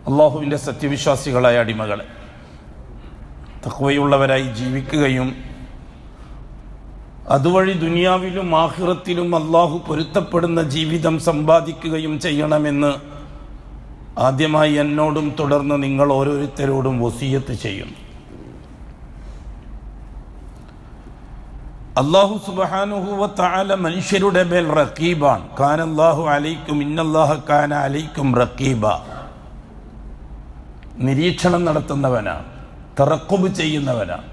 അള്ളാഹുവിൻ്റെ സത്യവിശ്വാസികളായ അടിമകളെ, തഖ്വയുള്ളവരായി ജീവിക്കുകയും അതുവഴി ദുനിയാവിലും ആഖിറത്തിലും അള്ളാഹു പൊരുത്തപ്പെടുന്ന ജീവിതം സമ്പാദിക്കുകയും ചെയ്യണമെന്ന് ആദ്യമായി എന്നോടും തുടർന്ന് നിങ്ങൾ ഓരോരുത്തരോടും വസിയത്ത് ചെയ്യുന്നു. അല്ലാഹു സുബ്ഹാനഹു വ തആല മനുഷ്യരുടെ മേൽ റഖീബാൻ. കാന അല്ലാഹു അലൈക്കും ഇന്നല്ലാഹ കാന അലൈക്കും റഖീബ. നിരീക്ഷണം നടത്തുന്നവനാണ്, തറഖുബ് ചെയ്യുന്നവനാണ്.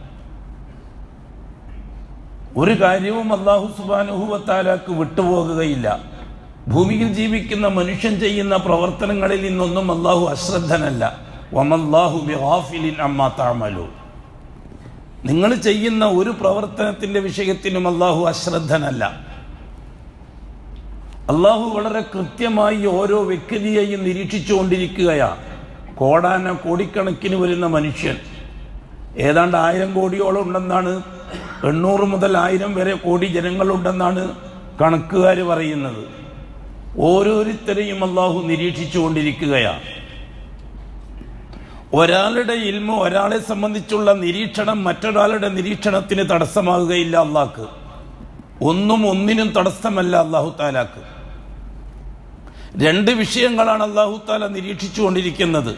ഒരു കാര്യവും അല്ലാഹു സുബ്ഹാനഹു വ തആലക്ക് വിട്ടുപോകുകയില്ല. ഭൂമിയിൽ ജീവിക്കുന്ന മനുഷ്യൻ ചെയ്യുന്ന പ്രവർത്തനങ്ങളിൽ നിന്നൊന്നും അല്ലാഹു അശ്രദ്ധനല്ല. വമല്ലാഹു ബിഗാഫിലിൻ അമ്മാ തഅമലൂൻ. നിങ്ങൾ ചെയ്യുന്ന ഒരു പ്രവർത്തനത്തിൻ്റെ വിഷയത്തിലും അല്ലാഹു അശ്രദ്ധനല്ല. അല്ലാഹു വളരെ കൃത്യമായി ഓരോ വ്യക്തിയെയും നിരീക്ഷിച്ചുകൊണ്ടിരിക്കുകയാണ്. കോടിക്കണക്കിന് വരുന്ന മനുഷ്യൻ, ഏതാണ്ട് 1000 കോടിയോളം ഉണ്ടെന്നാണ്, 800 മുതൽ 1000 വരെ കോടി ജനങ്ങളുണ്ടെന്നാണ് കണക്കുകാർ പറയുന്നത്. ഓരോരുത്തരെയും അല്ലാഹു നിരീക്ഷിച്ചുകൊണ്ടിരിക്കുകയാണ്. ഒരാളുടെ ഇൽമ, ഒരാളെ സംബന്ധിച്ചുള്ള നിരീക്ഷണം മറ്റൊരാളുടെ നിരീക്ഷണത്തിന് തടസ്സമാകുകയില്ല. അള്ളാഹ്ക്ക് ഒന്നിനും തടസ്സമല്ല. അല്ലാഹു താലാക്ക് 2 വിഷയങ്ങളാണ് അല്ലാഹു താല നിരീക്ഷിച്ചുകൊണ്ടിരിക്കുന്നത്.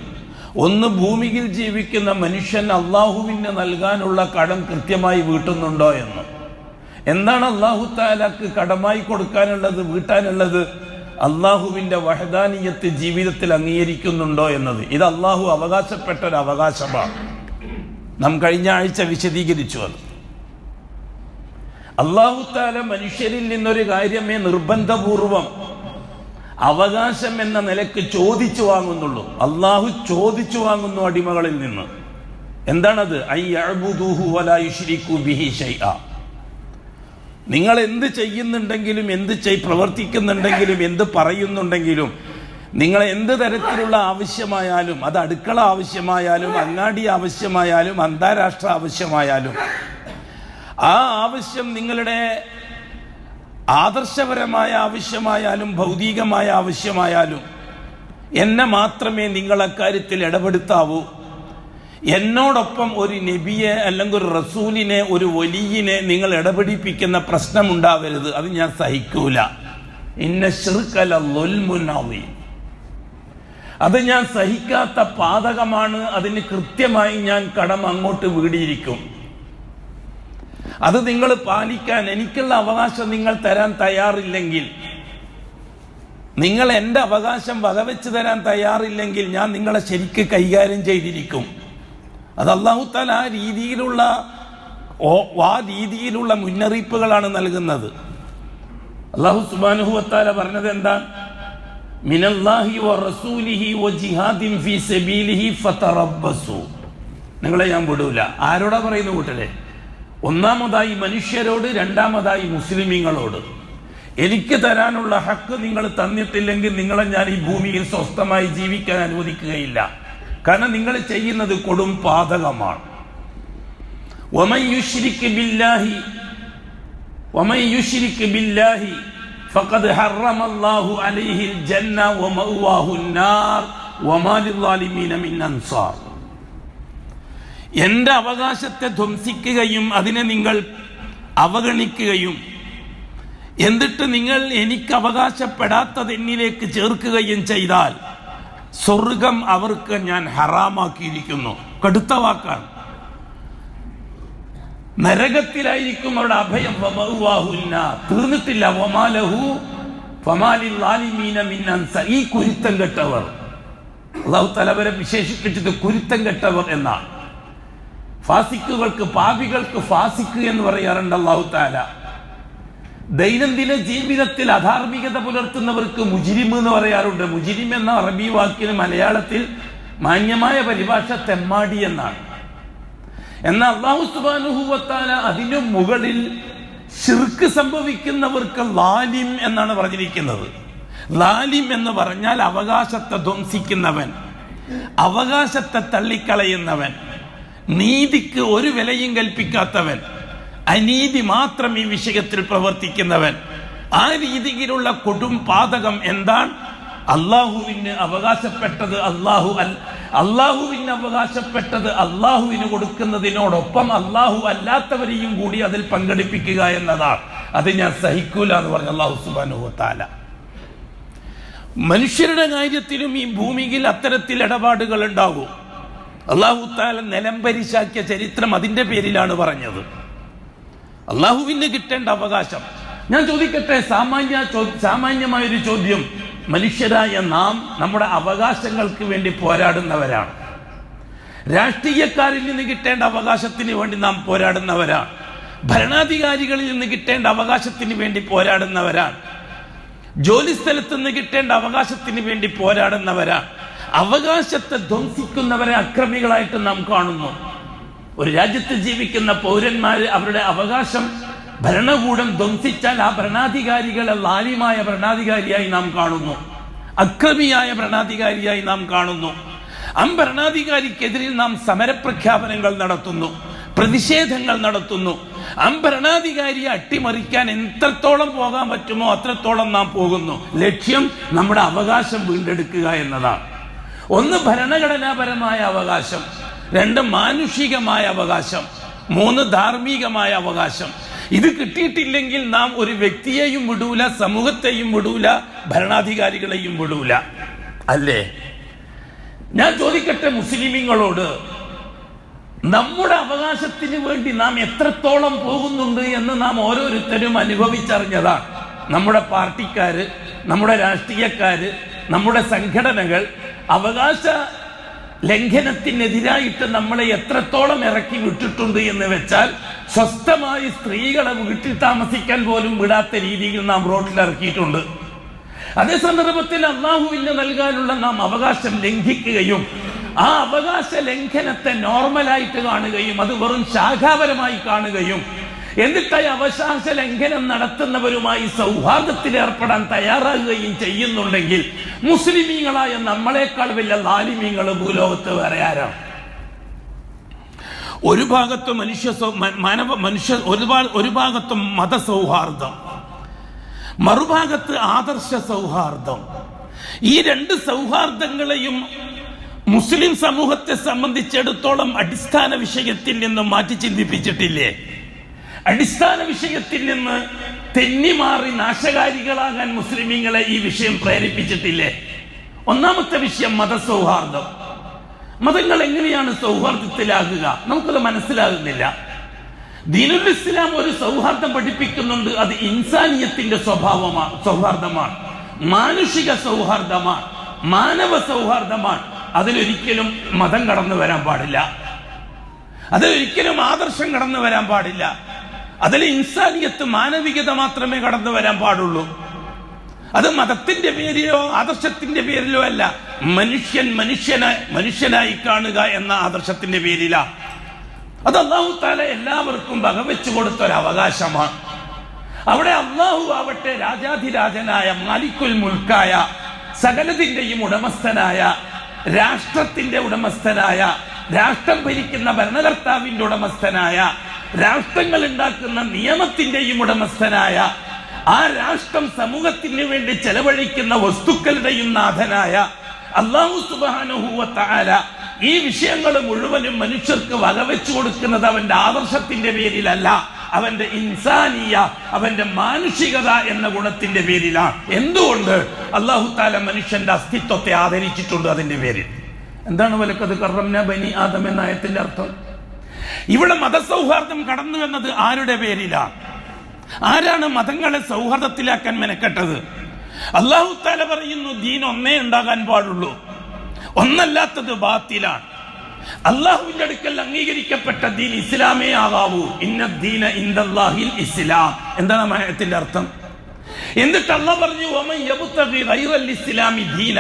ഒന്ന്, ഭൂമിയിൽ ജീവിക്കുന്ന മനുഷ്യൻ അള്ളാഹുവിന് നൽകാനുള്ള കടം കൃത്യമായി വീട്ടുന്നുണ്ടോ എന്ന്. എന്താണ് അല്ലാഹു താലാക്ക് കടമായി കൊടുക്കാനുള്ളത്, വീട്ടാനുള്ളത്? അള്ളാഹുവിൻ്റെ വഹദാനിയത്ത് ജീവിതത്തിൽ അംഗീകരിക്കുന്നുണ്ടോ എന്നത്. ഇത് അള്ളാഹു അവകാശപ്പെട്ട ഒരു അവകാശമാണ്. നാം കഴിഞ്ഞ ആഴ്ച വിശദീകരിച്ചു അത്. അല്ലാഹു തആല മനുഷ്യരിൽ നിന്നൊരു കാര്യമേ നിർബന്ധപൂർവം അവകാശം എന്ന നിലക്ക് ചോദിച്ചു വാങ്ങുന്നുള്ളൂ. അള്ളാഹു ചോദിച്ചു വാങ്ങുന്നു അടിമകളിൽ നിന്ന്. എന്താണത്? അയ്യഅ്ബുദൂഹു വലാ യുശ്രികൂ ബിഹി ശൈഅ. നിങ്ങൾ എന്ത് ചെയ്യുന്നുണ്ടെങ്കിലും, പ്രവർത്തിക്കുന്നുണ്ടെങ്കിലും, എന്ത് പറയുന്നുണ്ടെങ്കിലും, നിങ്ങൾ എന്ത് തരത്തിലുള്ള ആവശ്യമായാലും, അത് അടുക്കള ആവശ്യമായാലും, അങ്ങാടി ആവശ്യമായാലും, അന്താരാഷ്ട്ര ആവശ്യമായാലും, ആ ആവശ്യം നിങ്ങളുടെ ആദർശപരമായ ആവശ്യമായാലും ഭൗതികമായ ആവശ്യമായാലും എന്നെ മാത്രമേ നിങ്ങൾ അക്കാര്യത്തിൽ ഇടപെടുത്താവൂ. എന്നോടൊപ്പം ഒരു നബിയെ അല്ലെങ്കിൽ ഒരു റസൂലിനെ, ഒരു വലിയനെ നിങ്ങൾ ഇടപെടിപ്പിക്കുന്ന പ്രശ്നമുണ്ടാവരുത്. അത് ഞാൻ സഹിക്കൂല. ഇന്ന ശിർക ലളുൽമുൻ അദീം. അത് ഞാൻ സഹിക്കാത്ത പാതകമാണ്. അതിന് കൃത്യമായി ഞാൻ കടം അങ്ങോട്ട് വീടിയിരിക്കും. അത് നിങ്ങൾ പാലിക്കാൻ എനിക്കുള്ള അവകാശം നിങ്ങൾ തരാൻ തയ്യാറില്ലെങ്കിൽ, നിങ്ങൾ എൻ്റെ അവകാശം വകവെച്ച് തരാൻ തയ്യാറില്ലെങ്കിൽ ഞാൻ നിങ്ങളെ ശരിക്ക് കൈകാര്യം ചെയ്തിരിക്കും. അത് അല്ലാഹു തആല ആ രീതിയിലുള്ള മുന്നറിയിപ്പുകളാണ് നൽകുന്നത്. അല്ലാഹു സുബ്ഹാനഹു വ തആല പറഞ്ഞത് എന്താ? മിനല്ലാഹി വ റസൂലിഹി വ ജിഹാദിൻ ഫീ സബീലിഹി ഫതറബ്ബസു. നിങ്ങളെ ഞാൻ വിടൂല. ആരോടാ പറയുന്നു കൂട്ടരെ? ഒന്നാമതായി മനുഷ്യരോട്, രണ്ടാമതായി മുസ്ലിമീങ്ങളോട്. എനിക്ക് തരാനുള്ള ഹക്ക് നിങ്ങൾ തന്നിട്ടില്ലെങ്കിൽ നിങ്ങളെ ഞാൻ ഈ ഭൂമിയിൽ സ്വസ്ഥമായി ജീവിക്കാൻ അനുവദിക്കുകയില്ല. കാരണം നിങ്ങൾ ചെയ്യുന്നത് കൊടും പാതകമാണ്. വമൻ യുശ്രിക് ബില്ലാഹി ഫഖദ് ഹറമല്ലാഹു അലൈഹിൽ ജന്ന വമഅവാഹുൻ നാർ വമാ ലിസ്സാലിമീന മിൻ അൻസാർ. എൻ്റെ അവകാശത്തെ ധ്വംസിക്കുകയും അതിനെ നിങ്ങൾ അവഗണിക്കുകയും എന്നിട്ട് നിങ്ങൾ എനിക്ക് അവകാശപ്പെടാത്തത് എന്നിലേക്ക് ചേർക്കുകയും ചെയ്താൽ സ്വർഗം അവർക്ക് ഞാൻ ഹറാമാക്കിയിരിക്കുന്നു. കടുത്ത വാക്കാണ്. നരകത്തിലായിരിക്കും അവരുടെ അഭയം. തീർന്നിട്ടില്ല. ഈ കുരുത്തം കെട്ടവർ, അല്ലാഹു തആല അവരെ വിശേഷിപ്പിച്ചത് കുരുത്തം കെട്ടവർ എന്നാണ്. ഫാസിക്കുകൾക്ക്, പാപികൾക്ക് ഫാസിക്ക് എന്ന് പറയാറുണ്ട് അല്ലാഹു തആല. ദൈനംദിന ജീവിതത്തിൽ അധാർമികത പുലർത്തുന്നവർക്ക് മുജ്രിം എന്ന് പറയാറുണ്ട്. മുജ്രിം എന്ന അറബി വാക്കിന് മലയാളത്തിൽ മാന്യമായ പരിഭാഷ തെമ്മാടി എന്നാണ്. എന്നാൽ അല്ലാഹു സുബ്ഹാനഹു വ തആല അതിനു മുകളിൽ ശിർക്ക് സംഭവിക്കുന്നവർക്ക് ലാലിം എന്നാണ് പറഞ്ഞിരിക്കുന്നത്. ലാലിം എന്ന് പറഞ്ഞാൽ അവകാശത്തെ ധ്വംസിക്കുന്നവൻ, അവകാശത്തെ തള്ളിക്കളയുന്നവൻ, നീതിക്ക് ഒരു വിലയും കൽപ്പിക്കാത്തവൻ, അനീതി മാത്രം ഈ വിഷയത്തിൽ പ്രവർത്തിക്കുന്നവൻ. ആ രീതിയിലുള്ള കൊടും പാതകം എന്താണ്? അള്ളാഹുവിന് അവകാശപ്പെട്ടത് അള്ളാഹുവിന് കൊടുക്കുന്നതിനോടൊപ്പം അള്ളാഹു അല്ലാത്തവരെയും കൂടി അതിൽ പങ്കെടുപ്പിക്കുക എന്നതാണ്. അത് ഞാൻ സഹിക്കൂല എന്ന് പറഞ്ഞ അള്ളാഹു സുബ്ഹാനഹു വ തആല. മനുഷ്യരുടെ കാര്യത്തിലും ഈ ഭൂമിയിൽ അത്തരത്തിൽ ഇടപാടുകൾ ഉണ്ടാകും. അള്ളാഹു തആല നിലംപരിശാക്കിയ ചരിത്രം അതിന്റെ പേരിലാണ് പറഞ്ഞത്. അള്ളാഹുവിന് കിട്ടേണ്ട അവകാശം. ഞാൻ ചോദിക്കട്ടെ, സാമാന്യമായൊരു ചോദ്യം. മനുഷ്യരായ നാം നമ്മുടെ അവകാശങ്ങൾക്ക് വേണ്ടി പോരാടുന്നവരാണ്. രാഷ്ട്രീയക്കാരിൽ നിന്ന് കിട്ടേണ്ട അവകാശത്തിന് വേണ്ടി നാം പോരാടുന്നവരാണ്. ഭരണാധികാരികളിൽ നിന്ന് കിട്ടേണ്ട അവകാശത്തിന് വേണ്ടി പോരാടുന്നവരാണ്. ജോലി സ്ഥലത്ത് നിന്ന് കിട്ടേണ്ട അവകാശത്തിന് വേണ്ടി പോരാടുന്നവരാണ്. അവകാശത്തെ ധ്വംസിക്കുന്നവരെ അക്രമികളായിട്ട് നാം കാണുന്നു. ഒരു രാജ്യത്ത് ജീവിക്കുന്ന പൗരന്മാർ അവരുടെ അവകാശം ഭരണകൂടം ധ്വംസിച്ചാൽ ആ ഭരണാധികാരികളെ ലാലിമായ ഭരണാധികാരിയായി നാം കാണുന്നു, അക്രമിയായ ഭരണാധികാരിയായി നാം കാണുന്നു. ഭരണാധികാരിക്കെതിരെ നാം സമരപ്രഖ്യാപനങ്ങൾ നടത്തുന്നു, പ്രതിഷേധങ്ങൾ നടത്തുന്നു. ഭരണാധികാരിയെ അട്ടിമറിക്കാൻ എത്രത്തോളം പോകാൻ പറ്റുമോ അത്രത്തോളം നാം പോകുന്നു. ലക്ഷ്യം നമ്മുടെ അവകാശം വീണ്ടെടുക്കുക എന്നതാണ്. ഒന്ന് ഭരണഘടനാപരമായ അവകാശം, രണ്ട് മാനുഷികമായ അവകാശം, മൂന്ന് ധാർമ്മികമായ അവകാശം. ഇത് കിട്ടിയിട്ടില്ലെങ്കിൽ നാം ഒരു വ്യക്തിയെയും വിടൂല, സമൂഹത്തെയും വിടൂല, ഭരണാധികാരികളെയും വിടൂല. അല്ലേ? ഞാൻ ചോദിക്കട്ടെ മുസ്ലിമീങ്ങളോട്, നമ്മുടെ അവകാശത്തിന് വേണ്ടി നാം എത്രത്തോളം പോകുന്നുണ്ട് എന്ന് നാം ഓരോരുത്തരും അനുഭവിച്ചറിഞ്ഞതാണ്. നമ്മുടെ പാർട്ടിക്കാര്, നമ്മുടെ രാഷ്ട്രീയക്കാര്, നമ്മുടെ സംഘടനകൾ അവകാശ ലംഘനത്തിനെതിരായിട്ട് നമ്മളെ എത്രത്തോളം ഇറക്കി വിട്ടിട്ടുണ്ട് എന്ന് വെച്ചാൽ, സ്വസ്ഥമായി സ്ത്രീകളെ വീട്ടിൽ താമസിക്കാൻ പോലും വിടാത്ത രീതിയിൽ നാം റോഡിൽ ഇറക്കിയിട്ടുണ്ട്. അതേ സന്ദർഭത്തിൽ അള്ളാഹുവിന് നൽകാനുള്ള നാം അവകാശം ലംഘിക്കുകയും ആ അവകാശ ലംഘനത്തെ നോർമലായിട്ട് കാണുകയും അത് വെറും ശാഖാപരമായി കാണുകയും എന്നിട്ട് അവകാശ ലംഘനം നടത്തുന്നവരുമായി സൗഹാർദ്ദത്തിൽ ഏർപ്പെടാൻ തയ്യാറാകുകയും ചെയ്യുന്നുണ്ടെങ്കിൽ മുസ്ലിമീങ്ങളായ നമ്മളെക്കാൾ വലിയ ലാലിമീങ്ങൾ ഭൂലോകത്ത് വേറെ ആരാണ്? ഒരു ഭാഗത്ത് ഒരു ഭാഗത്ത് മതസൗഹാർദ്ദം, മറുഭാഗത്ത് ആദർശ സൗഹാർദ്ദം. ഈ രണ്ട് സൗഹാർദ്ദങ്ങളെയും മുസ്ലിം സമൂഹത്തെ സംബന്ധിച്ചിടത്തോളം അടിസ്ഥാന വിഷയത്തിൽ നിന്ന് മാറ്റി ചിന്തിപ്പിച്ചിട്ടില്ലേ? അടിസ്ഥാന വിഷയത്തിൽ നിന്ന് തെന്നിമാറി നാശകാരികളാകാൻ മുസ്ലിമീങ്ങളെ ഈ വിഷയം പ്രേരിപ്പിച്ചിട്ടില്ലേ? ഒന്നാമത്തെ വിഷയം മതസൗഹാർദ്ദം. മതങ്ങൾ എങ്ങനെയാണ് സൗഹാർദ്ദത്തിലാകുക? നമുക്കത് മനസ്സിലാകുന്നില്ല. ദീനുൽ ഇസ്ലാം ഒരു സൗഹാർദ്ദം പഠിപ്പിക്കുന്നുണ്ട്. അത് ഇൻസാനിയത്തിന്റെ സൗഹാർദ്ദമാണ്, മാനുഷിക സൗഹാർദ്ദമാണ്, മാനവ സൗഹാർദ്ദമാണ്. അതിലൊരിക്കലും മതം കടന്നു വരാൻ പാടില്ല, അതിലൊരിക്കലും ആദർശം കടന്നു വരാൻ പാടില്ല. അതിൽ ഇൻസാനിയത്ത്, മാനവികത മാത്രമേ കടന്നു വരാൻ പാടുള്ളൂ. അത് മതത്തിന്റെ പേരിലോ ആദർശത്തിന്റെ പേരിലോ അല്ല, മനുഷ്യനായി കാണുക എന്ന ആദർശത്തിന്റെ പേരിലാ. അത് അല്ലാഹു തആല എല്ലാവർക്കും വകവെച്ചു കൊടുത്ത ഒരു അവകാശമാണ്. അവിടെ അല്ലാഹു ആവട്ടെ രാജാധിരാജനായ മാലിക്കുൽ മുൽക്കായ, സകലത്തിന്റെയും ഉടമസ്ഥനായ, രാഷ്ട്രത്തിന്റെ ഉടമസ്ഥനായ, രാഷ്ട്രം ഭരിക്കുന്ന ഭരണകർത്താവിന്റെ ഉടമസ്ഥനായ, രാഷ്ട്രങ്ങൾ ഉണ്ടാക്കുന്ന നിയമത്തിന്റെയും ഉടമസ്ഥനായ, ആ രാഷ്ട്രം സമൂഹത്തിന് വേണ്ടി ചെലവഴിക്കുന്ന വസ്തുക്കളുടെയും നാഥനായ അല്ലാഹു സുബ്ഹാനഹു വ തആല ഈ വിഷയങ്ങൾ മുഴുവനും മനുഷ്യർക്ക് വകവെച്ചു കൊടുക്കുന്നത് അവന്റെ ആദർശത്തിന്റെ പേരിലല്ല, അവന്റെ ഇൻസാനിയ, അവന്റെ മാനുഷികത എന്ന ഗുണത്തിന്റെ പേരിലാണ്. എന്തുകൊണ്ട്? അല്ലാഹു തആല മനുഷ്യന്റെ അസ്തിത്വത്തെ ആദരിച്ചിട്ടുണ്ട് അതിന്റെ പേരിൽ. എന്താണ് വലഖദ് കറംനാ ബനി ആദം എന്ന ആയത്തിന്റെ അർത്ഥം? ഇവിടെ മതസൗഹാർദ്ദം കടന്നു എന്നത് ആരുടെ പേരിലാണ്? ആരാണ് മതങ്ങളെ സൗഹാർദ്ദത്തിലാക്കാൻ മെനക്കെട്ടത്? അല്ലാഹു തആല പറയുന്നു ദീൻ ഒന്നേ ഉണ്ടാകാൻ പാടുള്ളൂ, ഒന്നല്ലാത്തത് ബാത്തിലാണ്. അല്ലാഹുവിന്റെ അടുക്കൽ അംഗീകരിക്കപ്പെട്ട ദീൻ ഇസ്ലാമേ ആകാവൂ. ഇന്നദ്ദീന ഇൻദല്ലാഹിൽ ഇസ്ലാം. എന്താണ് ആയത്തിന്റെ അർത്ഥം? എന്നിട്ട് അല്ലാഹു പറഞ്ഞു വമൻ യബ്തഗി ഗൈറൽ ഇസ്ലാമി ദീന,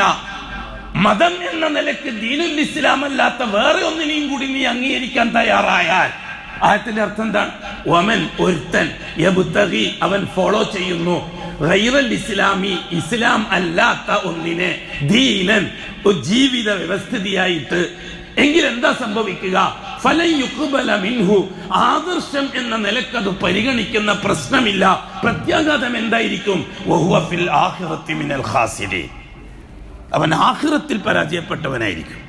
മതം എന്ന നിലയ്ക്ക് ദീനുൽ ഇസ്ലാം അല്ലാത്ത വേറെ ഒന്നിനെയും കൂടി നീ അംഗീകരിക്കാൻ തയ്യാറായാൽ, ആയത്തിന്റെ അർത്ഥം എന്താണ്? വമൻ, ഒരുത്തൻ, യബ്തഗി, അവൻ ഫോളോ ചെയ്യുന്നു, ഗൈറൽ ഇസ്ലാമി, ഇസ്ലാം അല്ലാത്ത ഒന്നിനെ, ദീനൻ, ഒരു ജീവിത വ്യവസ്ഥിതിയായിട്ട്, എങ്കിൽ എന്താ സംഭവിക്കുക? ഫലൻ യുഖ്ബല മിൻഹു, ആദർശം എന്ന നിലക്കത് പരിഗണിക്കുന്ന പ്രശ്നമില്ല. പ്രത്യാഘാതം എന്തായിരിക്കും? വഹുവ ഫിൽ ആഖിറത്തി മിനൽ ഖാസിരീൻ. അവൻ ആഖിറത്തിൽ പരാജയപ്പെട്ടവനായിരിക്കും.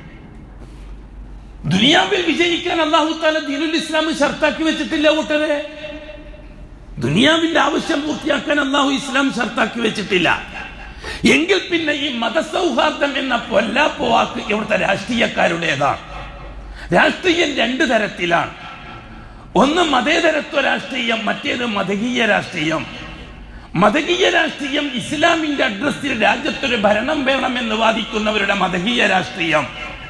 ദുനിയാവിൽ വിജയിക്കാൻ അല്ലാഹു തആല ദീനുൽ ഇസ്ലാം ഷർത്താക്കി വെച്ചിട്ടില്ല കൂട്ടരെ. ദുനിയാവിന്റെ ആവശ്യം പൂർത്തിയാക്കാൻ അല്ലാഹു ഇസ്ലാം ഷർത്താക്കി വെച്ചിട്ടില്ല. എങ്കിൽ പിന്നെ ഈ മതസൗഹാർദ്ദം എന്ന പൊല്ലാപ്പ് വാക്ക് ഇവിടുത്തെ രാഷ്ട്രീയക്കാരുടേതാണ്. രാഷ്ട്രീയം രണ്ട് തരത്തിലാണ്. ഒന്ന് മതേതരത്വ രാഷ്ട്രീയം, മറ്റേത് മതകീയ രാഷ്ട്രീയം. മതകീയ രാഷ്ട്രീയം ഇസ്ലാമിന്റെ അഡ്രസ്സിൽ രാജ്യത്തൊരു ഭരണം വേണമെന്ന് വാദിക്കുന്നവരുടെ മതകീയ രാഷ്ട്രീയം.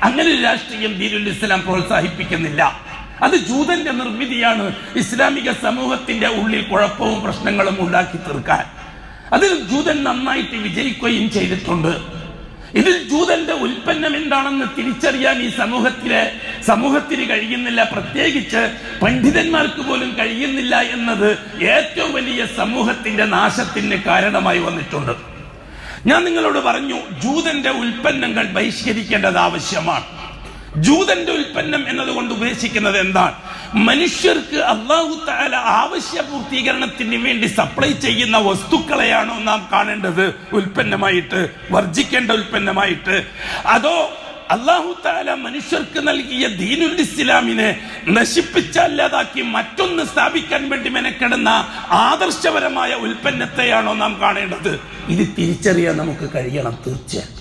അങ്ങനെ ഒരു രാഷ്ട്രീയം ദീനുൽ ഇസ്ലാം പ്രോത്സാഹിപ്പിക്കുന്നില്ല. അത് ജൂതന്റെ നിർമ്മിതിയാണ്, ഇസ്ലാമിക സമൂഹത്തിന്റെ ഉള്ളിൽ കുഴപ്പവും പ്രശ്നങ്ങളും ഉണ്ടാക്കി തീർക്കാൻ. അതിൽ ജൂതൻ നന്നായിട്ട് വിജയിക്കുകയും ചെയ്തിട്ടുണ്ട്. ഇതിൽ ജൂതന്റെ ഉൽപ്പന്നം എന്താണെന്ന് തിരിച്ചറിയാൻ ഈ സമൂഹത്തിന് കഴിയുന്നില്ല. പ്രത്യേകിച്ച് പണ്ഡിതന്മാർക്ക് പോലും കഴിയുന്നില്ല എന്നത് ഏറ്റവും വലിയ സമൂഹത്തിന്റെ നാശത്തിന് കാരണമായി വന്നിട്ടുണ്ട്. ഞാൻ നിങ്ങളോട് പറഞ്ഞു, ജൂതന്റെ ഉൽപ്പന്നങ്ങൾ ബഹിഷ്കരിക്കേണ്ടത് ആവശ്യമാണ്. ജൂതന്റെ ഉൽപ്പന്നം എന്നതുകൊണ്ട് ഉദ്ദേശിക്കുന്നത് എന്താണ്? മനുഷ്യർക്ക് അല്ലാഹു തആല ആവശ്യ പൂർത്തീകരണത്തിന് വേണ്ടി സപ്ലൈ ചെയ്യുന്ന വസ്തുക്കളെയാണോ നാം കാണേണ്ടത് ഉൽപ്പന്നമായിട്ട്, വർജിക്കേണ്ട ഉൽപ്പന്നമായിട്ട്? അതോ അല്ലാഹു തആല മനുഷ്യർക്ക് നൽകിയ ദീനുൽ ഇസ്ലാമിനെ നശിപ്പിച്ചല്ലാതാക്കി മറ്റൊന്ന് സ്ഥാപിക്കാൻ വേണ്ടി മെനക്കെടുന്ന ആദർശപരമായ ഉൽപ്പന്നത്തെയാണോ നാം കാണേണ്ടത്? ഇത് തിരിച്ചറിയാൻ നമുക്ക് കഴിയണം. തീർച്ചയായും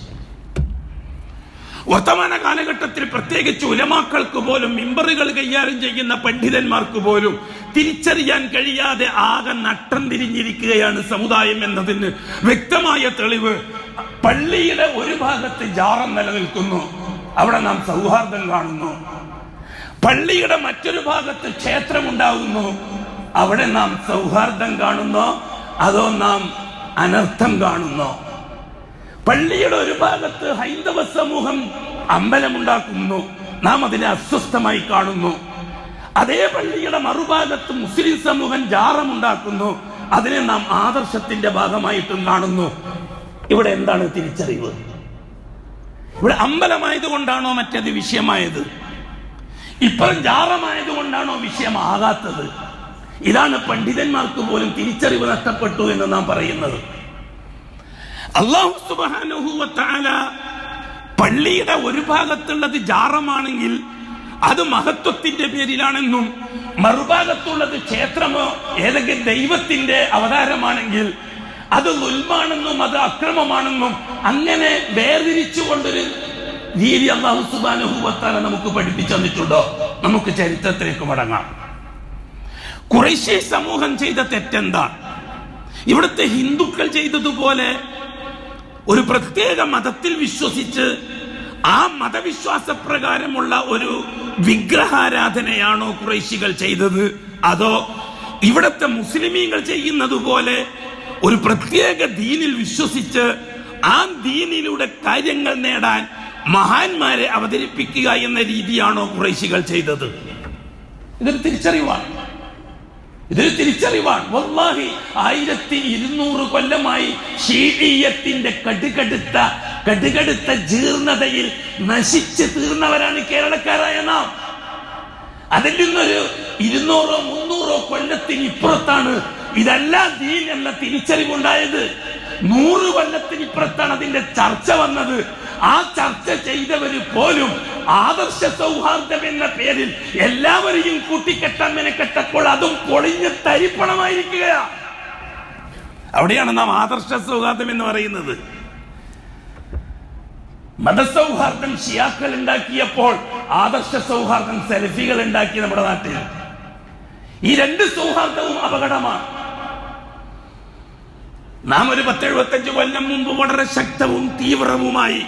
വർത്തമാന കാലഘട്ടത്തിൽ പ്രത്യേകിച്ച് ഉലമാക്കൾക്ക് പോലും, മിമ്പറുകൾ കൈകാര്യം ചെയ്യുന്ന പണ്ഡിതന്മാർക്ക് പോലും തിരിച്ചറിയാൻ കഴിയാതെ ആകെ നട്ടം തിരിഞ്ഞിരിക്കുകയാണ് സമുദായം എന്നതിന് വ്യക്തമായ തെളിവ് പള്ളിയുടെ ഒരു ഭാഗത്ത് ജാറം നിലനിൽക്കുന്നു, അവിടെ നാം സൗഹാർദ്ദം കാണുന്നു. പള്ളിയുടെ മറ്റൊരു ഭാഗത്ത് ക്ഷേത്രമുണ്ടാകുന്നു, അവിടെ നാം സൗഹാർദ്ദം കാണുന്നോ അതോ നാം അനർത്ഥം കാണുന്നോ? പള്ളിയുടെ ഒരു ഭാഗത്ത് ഹൈന്ദവ സമൂഹം അമ്പലമുണ്ടാക്കുന്നു, നാം അതിനെ അസ്വസ്ഥമായി കാണുന്നു. അതേ പള്ളിയുടെ മറുഭാഗത്ത് മുസ്ലിം സമൂഹം ജാറമുണ്ടാക്കുന്നു, അതിനെ നാം ആദർശത്തിന്റെ ഭാഗമായിട്ടും കാണുന്നു. ഇവിടെ എന്താണ് തിരിച്ചറിവ്? ഇവിടെ അമ്പലമായതുകൊണ്ടാണോ മറ്റേത് വിഷയമായത്? ഇപ്പോൾ ജാറമായതുകൊണ്ടാണോ വിഷയമാകാത്തത്? ഇതാണ് പണ്ഡിതന്മാർക്ക് പോലും തിരിച്ചറിവ് നഷ്ടപ്പെട്ടു എന്ന് നാം പറയുന്നത്. അല്ലാഹു സുബ്ഹാനഹു വ തആല പള്ളിയുടെ ഒരു ഭാഗത്തുള്ളത് ജാറമാണെങ്കിൽ അത് മഹത്വത്തിന്റെ പേരിലാണെന്നും, മറുഭാഗത്തുള്ളത് ക്ഷേത്രമോ ഏതെങ്കിലും ദൈവത്തിന്റെ അവതാരമാണെങ്കിൽ അത് ദുൽമാണെന്നും അത് അക്രമമാണെന്നും അങ്ങനെ വേർതിരിച്ചുകൊണ്ടൊരു രീതി അല്ലാഹു സുബ്ഹാനഹു വ തആല നമുക്ക് പഠിപ്പിച്ചു തന്നിട്ടുണ്ടോ? നമുക്ക് ചരിത്രത്തിലേക്ക് മടങ്ങാം. ഖുറൈശി സമൂഹം ചെയ്ത തെറ്റെന്താണ്? ഇവിടുത്തെ ഹിന്ദുക്കൾ ചെയ്തതുപോലെ ഒരു പ്രത്യേക മതത്തിൽ വിശ്വസിച്ച് ആ മതവിശ്വാസ പ്രകാരമുള്ള ഒരു വിഗ്രഹാരാധനയാണോ ഖുറൈശികൾ ചെയ്തത്? അതോ ഇവിടുത്തെ മുസ്ലിമീങ്ങൾ ചെയ്യുന്നത് പോലെ ഒരു പ്രത്യേക ദീനിൽ വിശ്വസിച്ച് ആ ദീനിലൂടെ കാര്യങ്ങൾ നേടാൻ മഹാന്മാരെ അവതരിപ്പിക്കുക എന്ന രീതിയാണോ ഖുറൈശികൾ ചെയ്തത്? ഇതൊരു തിരിച്ചറിവാണ്. വല്ലാഹി 1200 കൊല്ലമായി ഷീഈയത്തിന്റെ കടുകടുത്ത ജീർണതയിൽ നശിച്ചു തീർന്നവരാണ് കേരളക്കാരായ നാം. അതിൽ നിന്നൊരു 200-300 കൊല്ലത്തിന് ഇപ്പുറത്താണ് ഇതല്ല ദീൻ എന്ന തിരിച്ചറിവുണ്ടായത്. 100 കൊല്ലത്തിനിപ്പുറത്താണ് അതിന്റെ ചർച്ച വന്നത്. ആ ചർച്ച ചെയ്തവര് പോലും ആദർശ സൗഹാർദ്ദം എന്ന പേരിൽ എല്ലാവരെയും കൂട്ടിക്കെട്ടാൻ മെനക്കെട്ടപ്പോൾ അതും പൊളിഞ്ഞ് തരിപ്പണമായിരിക്കുകയാണ്. അവിടെയാണ് നാം ആദർശ സൗഹാർദ്ദം എന്ന് പറയുന്നത്. മതസൗഹാർദ്ദം ഷിയാക്കൾ ഉണ്ടാക്കിയപ്പോൾ ആദർശ സൗഹാർദ്ദം സലഫികൾ ഉണ്ടാക്കി നമ്മുടെ നാട്ടിൽ. ഈ രണ്ട് സൗഹാർദ്ദവും അപകടമാണ്. നാം ഒരു 10-75 കൊല്ലം മുമ്പ് വളരെ ശക്തവും തീവ്രവുമായി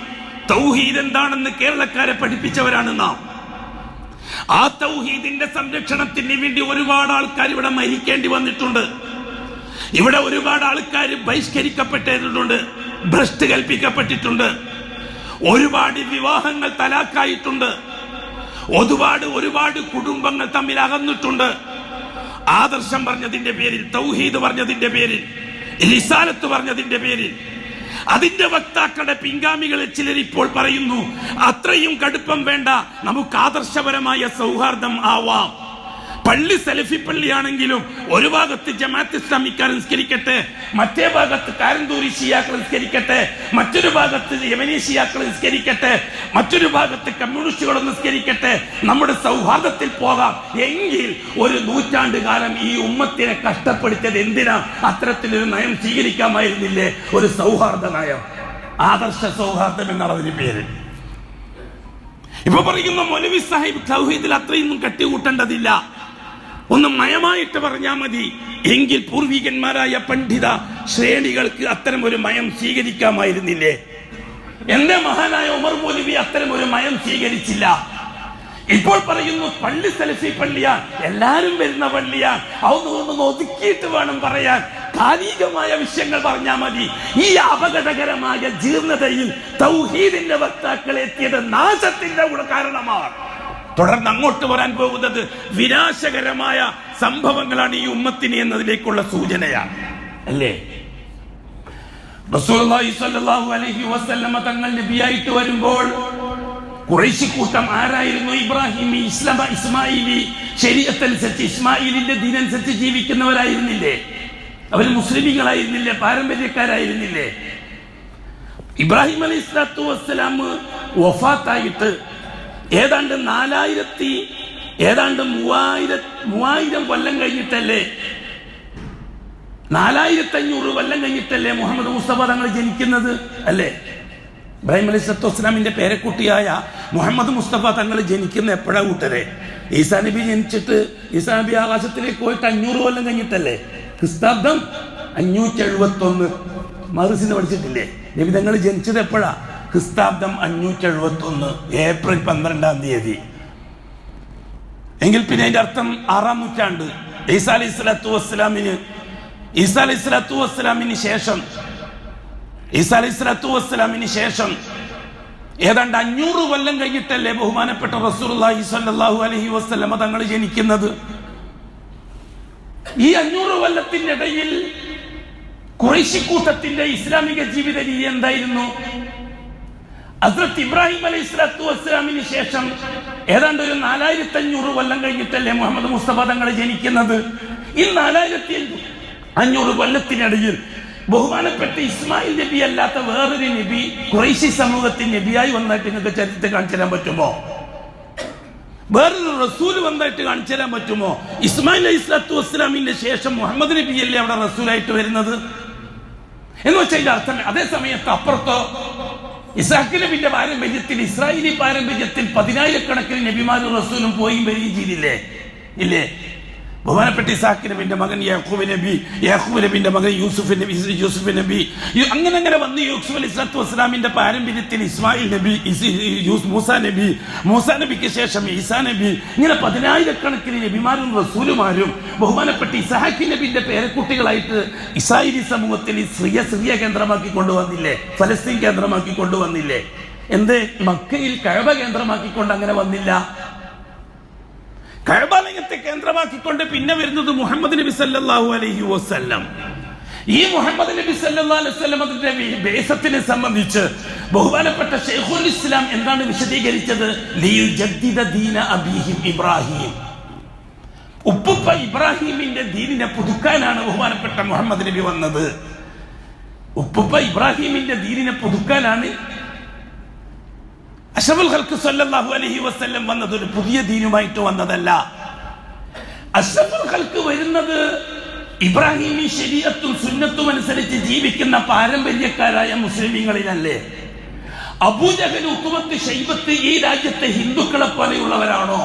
തൗഹീദ് എന്താണെന്ന് കേരളക്കാരെ പഠിപ്പിച്ചവരാണ് നാം. ആ തൗഹീദിന്റെ സംരക്ഷണത്തിന് വേണ്ടി ഒരുപാട് ആൾക്കാർ ഇവിടെ മരിക്കേണ്ടി വന്നിട്ടുണ്ട്. ഇവിടെ ഒരുപാട് ആൾക്കാർ ബഹിഷ്കരിക്കപ്പെട്ടിട്ടുണ്ട്, ഭ്രഷ്ട് കൽപ്പിക്കപ്പെട്ടിട്ടുണ്ട്. ഒരുപാട് വിവാഹങ്ങൾ തലാക്കായിട്ടുണ്ട്. ഒരുപാട് കുടുംബങ്ങൾ തമ്മിൽ അകന്നിട്ടുണ്ട്. ആദർശം പറഞ്ഞതിന്റെ പേരിൽ, തൗഹീദ് പറഞ്ഞതിന്റെ പേരിൽ, റിസാലത്ത് പറഞ്ഞതിന്റെ പേരിൽ അതിന്റെ വക്താക്കളുടെ പിൻഗാമികളിൽ ചിലർ ഇപ്പോൾ പറയുന്നു, അത്രയും കടുപ്പം വേണ്ട, നമുക്ക് ആദർശപരമായ സൗഹാർദ്ദം ആവാം. പള്ളി സലഫി പള്ളിയാണെങ്കിലും ഒരു ഭാഗത്ത് ജമാഅത്ത് ഇസ്ലാമിക്കാർ നിസ്കരിക്കട്ടെ, മറ്റേ ഭാഗത്ത് കാരന്തൂരി ഷിയാക്കൾ നിസ്കരിക്കട്ടെ, മറ്റൊരു ഭാഗത്ത് യമനി ഷിയാക്കൾ നിസ്കരിക്കട്ടെ, മറ്റൊരു ഭാഗത്ത് കമ്മ്യൂണിസ്റ്റുകൾ നിസ്കരിക്കട്ടെ, നമ്മുടെ സൗഹാർദ്ദത്തിൽ പോകാം എങ്കിൽ ഒരു നൂറ്റാണ്ട് കാലം ഈ ഉമ്മത്തിനെ കഷ്ടപ്പെടുത്തിയത് എന്തിനാ? അത്തരത്തിലൊരു നയം സ്വീകരിക്കാമായിരുന്നില്ലേ? ഒരു സൗഹാർദ്ദ നയം, ആദർശ സൗഹാർദ്ദം എന്നാണ് അതിന് പേര്. ഇപ്പൊ പറയുന്ന മൗലവി സാഹിബ് തൗഹീദിൽ അത്രയൊന്നും കെട്ടികൂട്ടേണ്ടതില്ല, ഒന്ന് മയമായിട്ട് പറഞ്ഞാൽ മതി. എങ്കിൽ പൂർവികന്മാരായ പണ്ഡിത ശ്രേണികൾക്ക് അത്തരം ഒരു മയം സ്വീകരിക്കാമായിരുന്നില്ലേ? എന്റെ മഹാനായ ഉമർ മൗലവി അത്തരം ഒരു മയം സ്വീകരിച്ചില്ല. ഇപ്പോൾ പറയുന്നു പള്ളി സലഫി പള്ളിയാ, എല്ലാരും വരുന്ന പള്ളിയാ, അതൊന്നും ഒതുക്കിയിട്ട് വേണം പറയാൻ. കാലികമായ വിഷയങ്ങൾ പറഞ്ഞാൽ മതി. ഈ അപകടകരമായ ജീർണതയിൽ തൗഹീദിന്റെ വക്താക്കൾ എത്തിയത് നാശത്തിന്റെ കാരണമാണ്. തുടർന്ന് അങ്ങോട്ട് വരാൻ പോകുന്നത് വിനാശകരമായ സംഭവങ്ങളാണ് ഈ ഉമ്മത്തിന് എന്നതിലേക്കുള്ള സൂചനയാണ്, അല്ലേ? റസൂലുള്ളാഹി സ്വല്ലല്ലാഹു അലൈഹി വസല്ലമ തങ്ങൾ നബിയായിട്ട് വരുമ്പോൾ ഖുറൈശി കൂട്ടം ആരായിരുന്നു? ഇബ്രാഹിമി, ഇസ്മായിലി ശരീഅത്തനുസരിച്ച് ഇസ്മായിലിന്റെ ദീനനുസരിച്ച് ജീവിക്കുന്നവരായിരുന്നില്ലേ? അവർ മുസ്ലിമീങ്ങളായിരുന്നില്ലേ? പാരമ്പര്യക്കാരായിരുന്നില്ലേ? ഇബ്രാഹിം അലൈഹി സ്വലാത്തു വസ്സലാം വഫാത്തായിട്ട് ഏതാണ്ട് 3000 കൊല്ലം കഴിഞ്ഞിട്ടല്ലേ, 4500 കൊല്ലം കഴിഞ്ഞിട്ടല്ലേ മുഹമ്മദ് മുസ്തഫ തങ്ങൾ ജനിക്കുന്നത്, അല്ലേ? ഇബ്രാഹിം അലൈഹി സ്വലാത്തു വസ്സലാമിന്റെ പേരക്കുട്ടിയായ മുഹമ്മദ് മുസ്തഫ തങ്ങൾ ജനിക്കുന്ന എപ്പോഴാ കൂട്ടരെ? ഈസാ നബി ജനിച്ചിട്ട് ഈസാ നബി ആകാശത്തിലേക്ക് പോയിട്ട് 500 കൊല്ലം കഴിഞ്ഞിട്ടല്ലേ? ക്രിസ്താബ്ദം 571. മറുസിന് പഠിച്ചിട്ടില്ലേ? നബി തങ്ങൾ ജനിച്ചത് എപ്പോഴാ? ക്രിസ്താബ്ദം 571 ഏപ്രിൽ 12-ാം തീയതി. എങ്കിൽ പിന്നെ അതിന്റെ അർത്ഥം 6-ാം നൂറ്റാണ്ട്. ഈസാ അലൈഹി സ്വലാത്തു വസ്സലാമിന് ശേഷം ഏതാണ്ട് 500 കൊല്ലം കഴിഞ്ഞിട്ടല്ലേ ബഹുമാനപ്പെട്ട റസൂലുള്ളാഹി സ്വല്ലല്ലാഹു അലൈഹി വസല്ലമ തങ്ങൾ ജനിക്കുന്നത്. ഈ 500 കൊല്ലത്തിനിടയിൽ ഖുറൈശി കൂട്ടത്തിന്റെ ഇസ്ലാമിക ജീവിത രീതി എന്തായിരുന്നു? ഹസ്രത്ത് ഇബ്രാഹിം അലൈഹി സ്വലാത്തു വസ്സലാമിന് ശേഷം ഏതാണ്ട് ഒരു 4500 കൊല്ലം കഴിഞ്ഞിട്ടല്ലേ മുഹമ്മദ് മുസ്തഫ തങ്ങൾ ജനിക്കുന്നത്. ഈ 4500 കൊല്ലത്തിനിടയിൽ ബഹുമാനപ്പെട്ട ഇസ്മായിൽ നബി അല്ലാത്ത വേറൊരു നബി ഖുറൈശി സമൂഹത്തിന് നബിയായി വന്നായിട്ട് നിങ്ങൾക്ക് ചരിത്രത്തിൽ കാണിച്ചു തരാൻ പറ്റുമോ? വേറൊരു റസൂൽ വന്നായിട്ട് കാണിച്ചു തരാൻ പറ്റുമോ? ഇസ്മായിൽ അലൈഹി സ്വലാത്തു വസ്സലാമിന്റെ ശേഷം മുഹമ്മദ് നബി അല്ലേ അവിടെ റസൂലായിട്ട് വരുന്നത് എന്ന് വെച്ചാൽ അർത്ഥം. അതേ സമയത്ത് അപ്പുറത്തോ ഇസ്ഹാഖ് നബിന്റെ പാരമ്പര്യത്തിൽ, ഇസ്രായേലി പാരമ്പര്യത്തിൽ 10,000-കണക്കിന് നബിമാരും റസൂലും പോയും വരികയും ചെയ്തില്ലേ? ഇല്ലേ? ബഹുമാനപ്പെട്ട ഇസ്ഹാഖ് നബിന്റെ മകൻ യാക്കൂബ് നബി, യാക്കൂബ് നബിന്റെ മകൻ യൂസുഫ് നബി, അങ്ങനെ വന്ന് യൂസുഫ് അലൈഹി സ്വലാത്തു വസ്സലാമിന്റെ പാരമ്പര്യത്തിൽ ഇസ്മായിൽ നബി, മൂസാ നബിക്ക് ശേഷം ഈസാ നബി, ഇങ്ങനെ 10,000-കണക്കിന് നബിമാരും റസൂലുമാരും ബഹുമാനപ്പെട്ട ഇസ്ഹാഖ് നബിന്റെ പേരക്കുട്ടികളായിട്ട് ഇസ്രായേലി സമൂഹത്തിൽ സിറിയ കേന്ദ്രമാക്കി കൊണ്ടുവന്നില്ലേ? ഫലസ്തീൻ കേന്ദ്രമാക്കി കൊണ്ടുവന്നില്ലേ? എന്തേ മക്കയിൽ കഅബ കേന്ദ്രമാക്കിക്കൊണ്ട് അങ്ങനെ വന്നില്ല? കഅബാലയത്തെ കേന്ദ്രമാക്കിക്കൊണ്ട് പിന്നെ വരുന്നത് മുഹമ്മദ് നബി സല്ലല്ലാഹു അലൈഹി വസല്ലം. ഈ മുഹമ്മദ് നബി സല്ലല്ലാഹു അലൈഹി വസല്ലം അതിന്റെ ബേസത്തിനെ സംബന്ധിച്ച് ബഹുമാനപ്പെട്ട ശൈഖുൽ ഇസ്ലാം എന്താണ് വിശദീകരിച്ചത്? ലിയുജദ്ദിദ ദീന അബീഹിം ഇബ്രാഹിം. ഉപ്പുപ്പ ഇബ്രാഹിമിന്റെ ദീനിനെ പുതുക്കാനാണ് ബഹുമാനപ്പെട്ട മുഹമ്മദ് നബി വന്നത്. ഉപ്പുപ്പ ഇബ്രാഹിമിന്റെ ദീനിനെ പുതുക്കാനാണ് അഷ്റഫുൽ ഖൽഖ് സല്ലല്ലാഹു അലൈഹി വസല്ലം വന്നത്. ഒരു പുതിയ ദീനുമായിട്ട് വന്നതല്ല. അഷ്റഫുൽ ഖൽഖ് വരുന്നത് ഇബ്രാഹിമി ശരീഅത്തും സുന്നത്തും അനുസരിച്ച് ജീവിക്കുന്ന പാരമ്പര്യക്കാരായ മുസ്ലിമീങ്ങളിലല്ലേ? അബൂജഹൽ, ഉത്ബത്ത്, ശൈബത്ത് ഈ രാജ്യത്തെ ഹിന്ദുക്കളെ പോലെയുള്ളവരാണോ?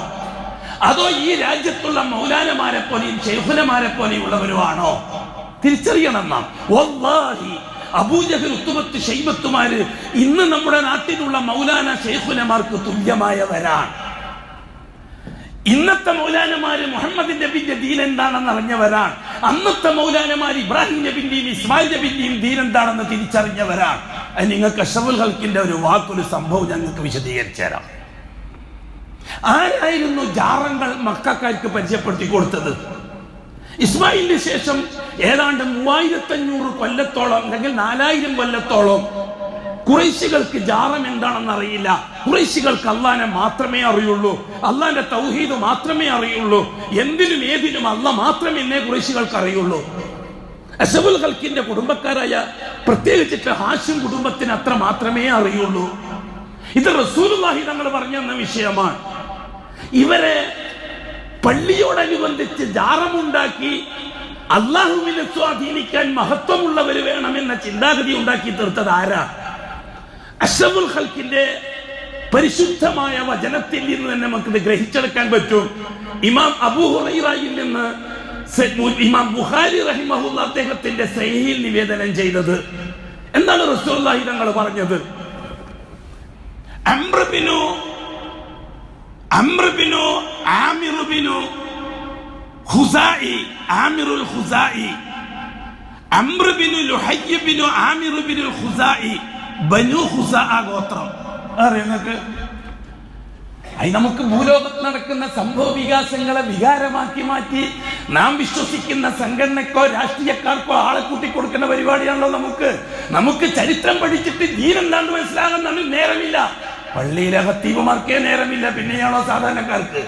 അതോ ഈ രാജ്യത്തുള്ള മൗലാനമാരെ പോലെയും ശൈഖുനമാരെ പോലെയുള്ളവരുമാണോ? തിരിച്ചറിയണം നാം. വല്ലാഹി അബൂജഹൽ, ഉത്ബത്ത്, ശൈബത്തുമാര് ഇന്ന് നമ്മുടെ നാട്ടിലുള്ള മൗലാന ശൈഖുനമാർക്ക് തുല്യമായവരാണ്. ഇന്നത്തെ മൗലാനമാര് മുഹമ്മദ് നബിന്റെ ദീൻ എന്താണെന്ന് അറിഞ്ഞവരാണ്. അന്നത്തെ മൗലാനമാര് ഇബ്രാഹിം നബിന്റെയും ഇസ്മായിൽ നബിന്റെയും ദീൻ എന്താണെന്ന് തിരിച്ചറിഞ്ഞവരാണ്. അത് നിങ്ങൾക്ക് അഷ്റഫുൽ ഖൽഖിന്റെ ഒരു വാക്കൊരു സംഭവം ഞങ്ങൾക്ക് വിശദീകരിച്ചു തരാം. ആരായിരുന്നു ജാറങ്ങൾ മക്കക്കാർക്ക് പരിചയപ്പെടുത്തി കൊടുത്തത്? ഇസ്മായിലിന് ശേഷം ഏതാണ്ട് 3500 കൊല്ലത്തോളം അല്ലെങ്കിൽ 4000 കൊല്ലത്തോളം ഖുറൈശികൾക്ക് ജാറം എന്താണെന്ന് അറിയില്ല. ഖുറൈശികൾക്ക് അള്ളാനെ മാത്രമേ അറിയുള്ളൂ, അള്ളാന്റെ തൗഹീദ് മാത്രമേ അറിയുള്ളൂ. എന്തിനും ഏതിനും അള്ളാഹ് മാത്രമേ എന്നെ ഖുറൈശികൾക്ക് അറിയുള്ളൂ. അഷ്റഫുൽ ഖൽഖിന്റെ കുടുംബക്കാരായ പ്രത്യേകിച്ചിട്ട് ഹാഷിം കുടുംബത്തിന് അത്ര മാത്രമേ അറിയുള്ളൂ. ഇത് റസൂലുള്ളാഹി തങ്ങൾ പറഞ്ഞു തന്ന വിഷയമാണ്. ഇവരെ പള്ളിയോടനുബന്ധിച്ച് ജാറമുണ്ടാക്കി അള്ളാഹുവിനെ സ്വാധീനിക്കാൻ മഹത്വമുള്ളവർ വേണമെന്ന ചിന്താഗതി ഉണ്ടാക്കി തീർത്തത് ആരാ? അഷ്റഫുൽ ഖൽഖിന്റെ പരിശുദ്ധമായ വചനത്തിൽ നിന്ന് തന്നെ നമുക്കിത് ഗ്രഹിച്ചെടുക്കാൻ പറ്റും. ഇമാം അബൂ ഹുറൈറയിൽ നിന്ന് ഇമാം ബുഖാരി റഹിമഹുല്ലാ അദ്ദേഹത്തിന്റെ സഹീഹിൽ നിവേദനം ചെയ്തത് എന്താണ് റസൂലുള്ളാഹി തങ്ങൾ പറഞ്ഞത്? അംർ ബിനു ആമിർ ബിനു ഖുസാഇ, ആമിറുൽ ഖുസാഇ, അംർ ബിനു ലുഹയ്യ് ബിനു ആമിർ ബിനുൽ ഖുസാഇ, ബനു ഖുസാഅ ഗോത്രം. അറിയുന്നത് നമുക്ക് ഭൂലോകത്ത് നടക്കുന്ന സംഭവ വികാസങ്ങളെ വികാരമാക്കി മാറ്റി നാം വിശ്വസിക്കുന്ന സംഘടനക്കോ രാഷ്ട്രീയക്കാർക്കോ ആളെ കൂട്ടിക്കൊടുക്കുന്ന പരിപാടിയാണല്ലോ നമുക്ക് ചരിത്രം പഠിച്ചിട്ട് ദീൻ എന്താണ്ട് മനസ്സിലാകാൻ നമുക്ക് നേരമില്ല. പള്ളിയിലെ ഖത്തീബുമാർക്കേ നേരമില്ല, പിന്നെയാണോ സാധാരണക്കാർക്ക്?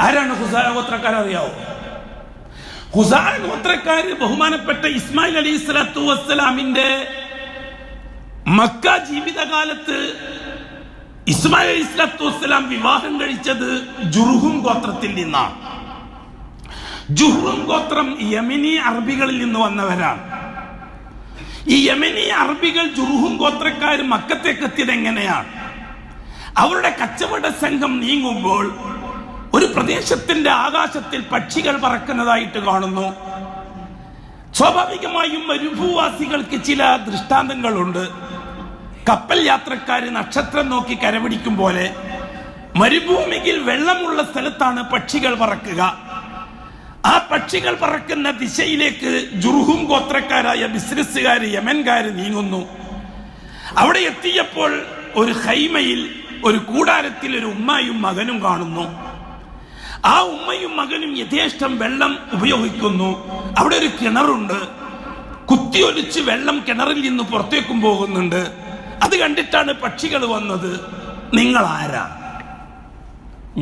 ആരാണ് ഖുസാഅ ഗോത്രക്കാർ അറിയാവോ? ഖുസാഅ ഗോത്രക്കാര് ബഹുമാനപ്പെട്ട ഇസ്മായിൽ അലൈഹി സ്വലാത്തു വസ്സലാമിന്റെ മക്ക ജീവിതകാലത്ത് ഇസ്മായിൽ അലൈഹി സ്വലാത്തു വസ്സലാം വിവാഹം കഴിച്ചത് ജുർഹും ഗോത്രത്തിൽ നിന്നാണ്. ജുർഹും ഗോത്രം യമനി അറബികളിൽ നിന്ന് വന്നവരാണ്. ഈ യമനി അറബികൾ ജുർഹും ഗോത്രക്കാർ മക്കത്തേക്ക് എത്തിയത് എങ്ങനെയാണ്? അവരുടെ കച്ചവട സംഘം നീങ്ങുമ്പോൾ ഒരു പ്രദേശത്തിന്റെ ആകാശത്തിൽ പക്ഷികൾ പറക്കുന്നതായിട്ട് കാണുന്നു. സ്വാഭാവികമായും മരുഭൂവാസികൾക്ക് ചില ദൃഷ്ടാന്തങ്ങളുണ്ട്. കപ്പൽ യാത്രക്കാര് നക്ഷത്രം നോക്കി കരപിടിക്കും പോലെ മരുഭൂമിയിൽ വെള്ളമുള്ള സ്ഥലത്താണ് പക്ഷികൾ പറക്കുക. ആ പക്ഷികൾ പറക്കുന്ന ദിശയിലേക്ക് ജുർഹും ഗോത്രക്കാരായ ബിസിനസ്സുകാര് യമൻകാര് നീങ്ങുന്നു. അവിടെ എത്തിയപ്പോൾ ഒരു ഖൈമയിൽ, ഒരു കൂടാരത്തിൽ ഒരു ഉമ്മയും മകനും കാണുന്നു. ആ ഉമ്മയും മകനും യഥേഷ്ടം വെള്ളം ഉപയോഗിക്കുന്നു. അവിടെ ഒരു കിണറുണ്ട്. കുത്തിയൊലിച്ച് വെള്ളം കിണറിൽ നിന്ന് പുറത്തേക്കും പോകുന്നുണ്ട്. അത് കണ്ടിട്ടാണ് പക്ഷികൾ വന്നത്. നിങ്ങൾ ആരാ?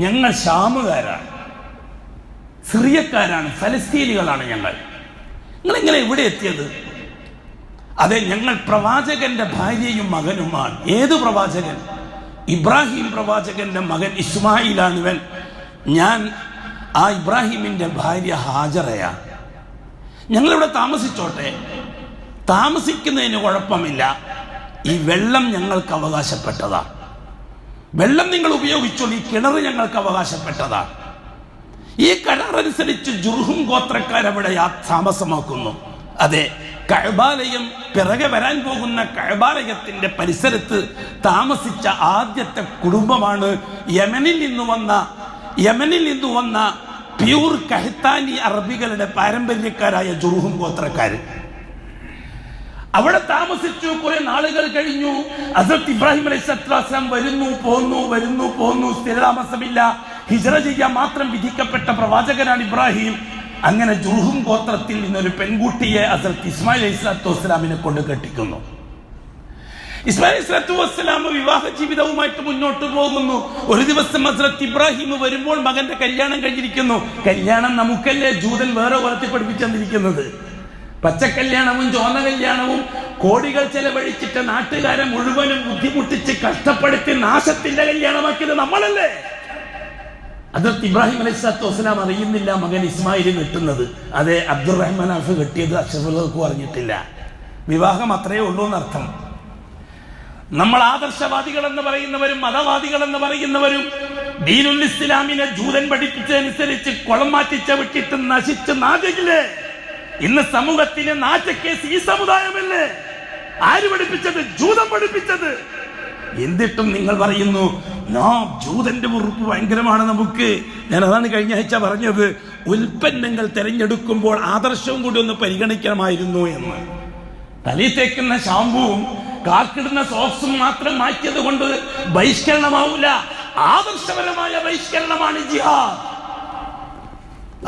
ഞങ്ങൾ ഷാമുകാരാണ്, സിറിയക്കാരാണ്, ഫലസ്തീനികളാണ് ഞങ്ങൾ. നിങ്ങൾ ഇങ്ങനെ എവിടെ എത്തിയത്? അതെ, ഞങ്ങൾ പ്രവാചകന്റെ ഭാര്യയും മകനുമാണ്. ഏത് പ്രവാചകൻ? ഇബ്രാഹിം പ്രവാചകന്റെ മകൻ ഇസ്മായിലാണിവൻ. ഞാൻ ആ ഇബ്രാഹിമിന്റെ ഭാര്യ ഹാജറയാ. ഞങ്ങളിവിടെ താമസിച്ചോട്ടെ, താമസിക്കുന്നതിന് കുഴപ്പമില്ല. ഈ വെള്ളം ഞങ്ങൾക്ക് അവകാശപ്പെട്ടതാണ്. വെള്ളം നിങ്ങൾ ഉപയോഗിച്ചോളൂ. ഈ കിണർ ഞങ്ങൾക്ക് അവകാശപ്പെട്ടതാണ്. ഈ കരാറനുസരിച്ച് ജുർഹും ഗോത്രക്കാരവിടെ താമസമാക്കുന്നു. അതെ, കഅബാലയം, പിറകെ വരാൻ പോകുന്ന കഅബാലയത്തിന്റെ പരിസരത്ത് താമസിച്ച ആദ്യത്തെ കുടുംബമാണ് യമനിൽ നിന്ന് വന്ന പ്യൂർ കഹ്താനി അറബികളുടെ പാരമ്പര്യക്കാരായ ജുർഹും ഗോത്രക്കാര്. അവിടെ താമസിച്ചു. കുറെ നാളുകൾ കഴിഞ്ഞു. ഹസ്രത്ത് ഇബ്രാഹിം അലൈഹിസ്സലാം വരുന്നു പോന്നു. സ്ഥിരതാമസമില്ല. ഹിജ്റ ചെയ്യാൻ മാത്രം വിധിക്കപ്പെട്ട പ്രവാചകനാണ് ഇബ്രാഹിം. അങ്ങനെ ജുർഹും ഗോത്രത്തിൽ നിന്നൊരു പെൺകുട്ടിയെ ഹസ്രത്ത് ഇസ്മായിൽ അലൈഹിസ്സലാത്തു വസ്സലാമിനെ കൊണ്ട് കെട്ടിക്കുന്നു. ഇസ്മായിൽ അലൈഹിസ്സലാത്തു വസ്സലാം വിവാഹ ജീവിതവുമായിട്ട് മുന്നോട്ട് പോകുന്നു. ഒരു ദിവസം ഹസ്രത്ത് ഇബ്രാഹിം വരുമ്പോൾ മകന്റെ കല്യാണം കഴിഞ്ഞിരിക്കുന്നു. കല്യാണം നമുക്കല്ലേ ജൂതൻ വേറെ കുലത്തിൽ പഠിപ്പിച്ചെന്നിരിക്കുന്നത്. പച്ചക്കല്യാണവും ചോന്ന കല്യാണവും കോടികൾ ചെലവഴിച്ചിട്ട് നാട്ടുകാരെ മുഴുവനും ബുദ്ധിമുട്ടിച്ച് കഷ്ടപ്പെടുത്തി നാശത്തിന്റെ കല്യാണമാക്കിയത് നമ്മളല്ലേ? ഹസ്രത്ത് ഇബ്രാഹിം അലൈഹിസ്സലാത്തു വസ്സലാം അറിയുന്നില്ല മകൻ ഇസ്മായിൽ കെട്ടുന്നത്. അതെ, അബ്ദുറഹ്മാൻ അഫ് കെട്ടിയത് അഷ്റഫുൽഖൽഖ് അറിഞ്ഞിട്ടില്ല. വിവാഹം അത്രയേ ഉള്ളൂ എന്നർത്ഥം. നമ്മൾ ആദർശവാദികൾ എന്ന് പറയുന്നവരും മതവാദികൾ എന്ന് പറയുന്നവരും ദീനുൽ ഇസ്ലാമിനെ ജൂതൻ പഠിപ്പിച്ചതനുസരിച്ച് കുളം മാറ്റിച്ച വിട്ടിട്ട് നശിച്ച് നാചകില്ലേ? ഇന്ന് സമൂഹത്തിന് നാറ്റക്കേസ് ഈ സമുദായമല്ലേ? ആര് പഠിപ്പിച്ചത്? ജൂതൻ പഠിപ്പിച്ചത്. എന്നിട്ടും നിങ്ങൾ പറയുന്നു ജൂതന്റെ ഉറുപ്പ് ഭയങ്കരമാണ് നമുക്ക്. ഞാൻ അതാണ് കഴിഞ്ഞ ആഴ്ച പറഞ്ഞത്. ഉൽപ്പന്നങ്ങൾ തിരഞ്ഞെടുക്കുമ്പോൾ ആദർശവും കൂടി ഒന്ന് പരിഗണിക്കണമായിരുന്നു എന്ന്. തലയിൽ തേക്കുന്ന ഷാമ്പുവും കാക്കിടുന്ന സോക്സും മാത്രം മാറ്റിയത് കൊണ്ട് ബഹിഷ്കരണമാവില്ല. ആദർശപരമായ ബഹിഷ്കരണമാണ് ജിഹാദ്.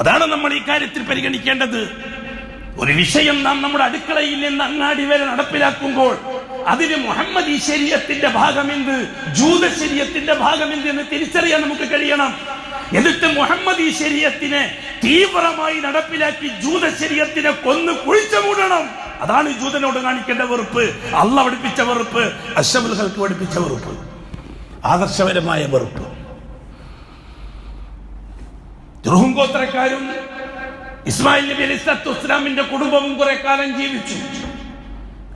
അതാണ് നമ്മൾ ഈ കാര്യത്തിൽ പരിഗണിക്കേണ്ടത്. ഒരു വിഷയം നാം നമ്മുടെ അടുക്കളയിൽ നിന്ന് അങ്ങാടി വരെ നടപ്പിലാക്കുമ്പോൾ അതിന് മുഹമ്മദി ശരീഅത്തിന്റെ ഭാഗമെന്ത്, ജൂത ശരീഅത്തിന്റെ ഭാഗമെന്ത് എന്ന് തിരിച്ചറിയാൻ നമുക്ക് കഴിയണം. എന്നിട്ട് മുഹമ്മദി ശരീഅത്തിനെ തീവ്രമായി നടപ്പിലാക്കി ജൂത ശരീഅത്തിനെ കൊന്ന് കുഴിച്ചു മൂടണം. അതാണ് ജൂതനോട് കാണിക്കേണ്ട വെറുപ്പ്, അള്ളാഹ് പഠിപ്പിച്ച വെറുപ്പ്, അഷ്റഫുൽ ഖൽഖ് പഠിപ്പിച്ച വെറുപ്പ്, ആദർശപരമായ വെറുപ്പ്. ജുർഹും ഗോത്രക്കാരും ഇസ്മായിൽ നബി അലൈഹിസ്സലാത്തു വസ്സലാമിന്റെ കുടുംബവും കുറെ കാലം ജീവിച്ചു.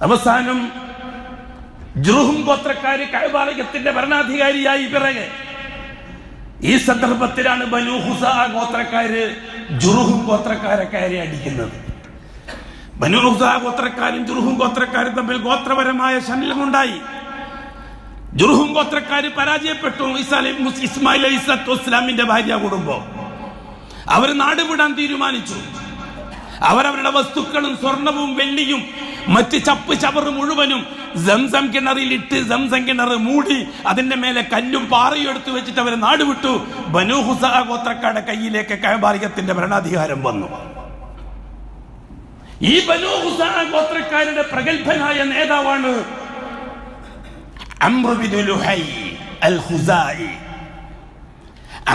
അവസാനം ജുർഹും ഗോത്രക്കാര് കഅബാലയത്തിന്റെ ഭരണാധികാരിയായി പിറകെ. ഈ സന്ദർഭത്തിലാണ് ബനൂ ഹുസാ ഗോത്രക്കാര് ജുർഹും ഗോത്രക്കാരെ കയറി അടിക്കുന്നത്. ബനൂ ഹുസാ ഗോത്രക്കാരും ജുർഹും ഗോത്രക്കാരും തമ്മിൽ ഗോത്രപരമായ ശല്യമുണ്ടായി. ജുർഹും ഗോത്രക്കാര് പരാജയപ്പെട്ടു. ഇസ്മായിൽ അലൈഹിസ്സലാത്തു വസ്സലാമിന്റെ ഭാര്യ കുടുംബം അവർ നാട് വിടാൻ തീരുമാനിച്ചു. അവരവരുടെ വസ്തുക്കളും സ്വർണവും വെള്ളിയും മറ്റ് ചപ്പ് ചവറ് മുഴുവനും സംസം കിണറിലിട്ട് സംസം കിണർ മൂടി അതിന്റെ മേലെ കല്ലും പാറയും എടുത്തു വെച്ചിട്ട് അവർ നാട് വിട്ടു. ബനൂ ഹുസാ ഗോത്രക്കാരുടെ കയ്യിലേക്ക് കഅബാലയത്തിന്റെ ഭരണാധികാരം വന്നു. ഈ ബനൂ ഹുസാ ഗോത്രക്കാരുടെ പ്രഗത്ഭനായ നേതാവാണ് അംർ ബിൻ ലുഹൈ അൽ ഖുസായി.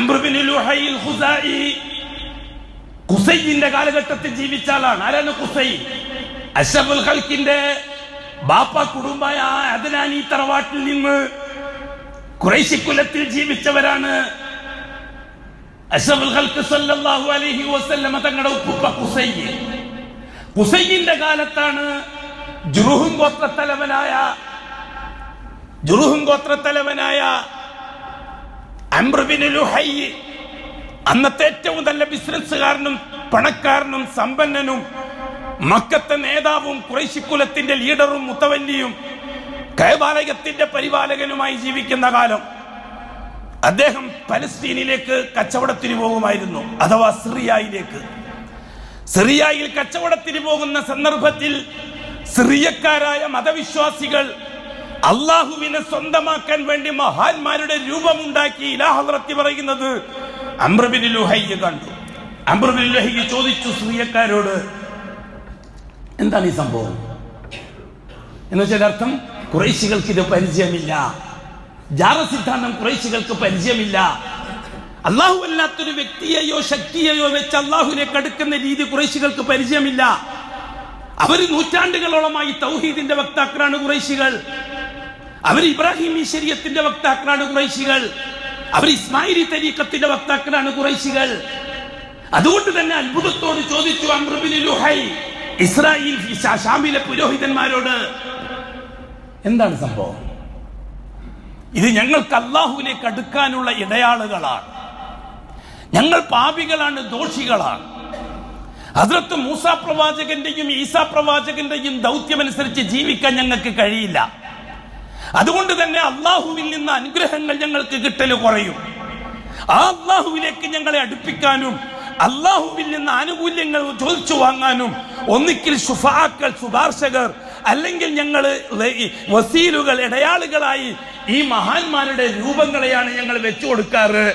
അംർ ബിൻ ലുഹൈ അൽ ഖുസായി ഖുസൈന്റെ കാലഘട്ടത്തിൽ ജീവിച്ച ആളാണ്. ആരാണ് ഖുസൈ? അഷ്റഫുൽ ഖൽഖിന്റെ ബാപ്പ കുടുംബമായ അദ്നാനി തറവാട്ടിൽ നിന്ന് ഖുറൈശി കുലത്തിൽ ജീവിച്ചവരാണ്. അഷ്റഫുൽ ഖൽഖ് സല്ലല്ലാഹു അലൈഹി വസല്ലം തങ്ങളുടെ ഉപ്പ ഖുസൈ. ഖുസൈന്റെ കാലത്താണ് ജുർഹും ഗോത്രത്തലവനായ അംർ ബിൻ ലുഹൈ, അന്നത്തെ ഏറ്റവും നല്ല ബിസിനസ്സുകാരനും പണക്കാരനും സമ്പന്നനും മക്കത്തെ നേതാവും ഖുറൈശി കുലത്തിന്റെ ലീഡറും മുത്തവല്ലിയും കഅബാലയത്തിന്റെ പരിപാലകനുമായി ജീവിക്കുന്ന കാലം അദ്ദേഹം പലസ്തീനിലേക്ക് കച്ചവടത്തിന് പോകുമായിരുന്നു, അഥവാ സിറിയയിലേക്ക്. സിറിയയിൽ കച്ചവടത്തിന് പോകുന്ന സന്ദർഭത്തിൽ സിറിയക്കാരായ മതവിശ്വാസികൾ അള്ളാഹുവിനെ സ്വന്തമാക്കാൻ വേണ്ടി മഹാന്മാരുടെ രൂപമുണ്ടാക്കി. ഇലാഹദ്റത്തി പറയുന്നത് അംർ ബിൻ ലുഹൈ കണ്ടു. അംർ ബിൻ ലുഹൈ ചോദിച്ചു സിറിയക്കാരോട്, എന്താണ് ഈ സംഭവം എന്ന് വെച്ചാൽ അർത്ഥം ഖുറൈശികൾക്ക് ഇത് പരിചയമില്ല, ജാറ സിദ്ധാന്തം ഖുറൈശികൾക്ക് പരിചയമില്ല, അള്ളാഹു അല്ലാത്തൊരു വ്യക്തിയെയോ ശക്തിയെയോ വെച്ച് അള്ളാഹുവിലേക്ക് അടുക്കുന്ന രീതി ഖുറൈശികൾക്ക് പരിചയമില്ല. അവർ നൂറ്റാണ്ടുകളോളമായി തൗഹീദിന്റെ വക്താക്കളാണ് ഖുറൈശികൾ. അവർ ഇബ്രാഹിമി ശരീഅത്തിന്റെ വക്താക്കളാണ് ഖുറൈശികൾ. അവർ ഇസ്മായിലി തരീഖത്തിന്റെ വക്താക്കളാണ് ഖുറൈശികൾ. അതുകൊണ്ട് തന്നെ അത്ഭുതത്തോട് ചോദിച്ചു അംർ ബിൻ ലുഹൈ ഇസ്രായേൽ ഷാമിലെ പുരോഹിതന്മാരോട്, എന്താണ് സംഭവം? ഇത് ഞങ്ങൾക്ക് അള്ളാഹുവിലേക്ക് അടുക്കാനുള്ള ഇടയാളുകളാണ്, ഞങ്ങൾ പാപികളാണ്, ദോഷികളാണ്. ഹദ്റത്ത് മൂസാ പ്രവാചകന്റെയും ഈസാ പ്രവാചകന്റെയും ദൗത്യമനുസരിച്ച് ജീവിക്കാൻ ഞങ്ങൾക്ക് കഴിയില്ല. അതുകൊണ്ട് തന്നെ അള്ളാഹുവിൽ നിന്ന് അനുഗ്രഹങ്ങൾ ഞങ്ങൾക്ക് കിട്ടൽ കുറയും. ആ അള്ളാഹുവിലേക്ക് ഞങ്ങളെ അടുപ്പിക്കാനും അള്ളാഹുവിൽ നിന്ന് ആനുകൂല്യങ്ങൾ ചോദിച്ചു വാങ്ങാനും ഒന്നിക്കിൽ ശുഫാക്കൾ, ശുപാർശകർ, അല്ലെങ്കിൽ ഞങ്ങൾ വസീലുകൾ, ഇടയാളുകളായി ഈ മഹാന്മാരുടെ രൂപങ്ങളെയാണ് ഞങ്ങൾ വെച്ചു കൊടുക്കാറ്.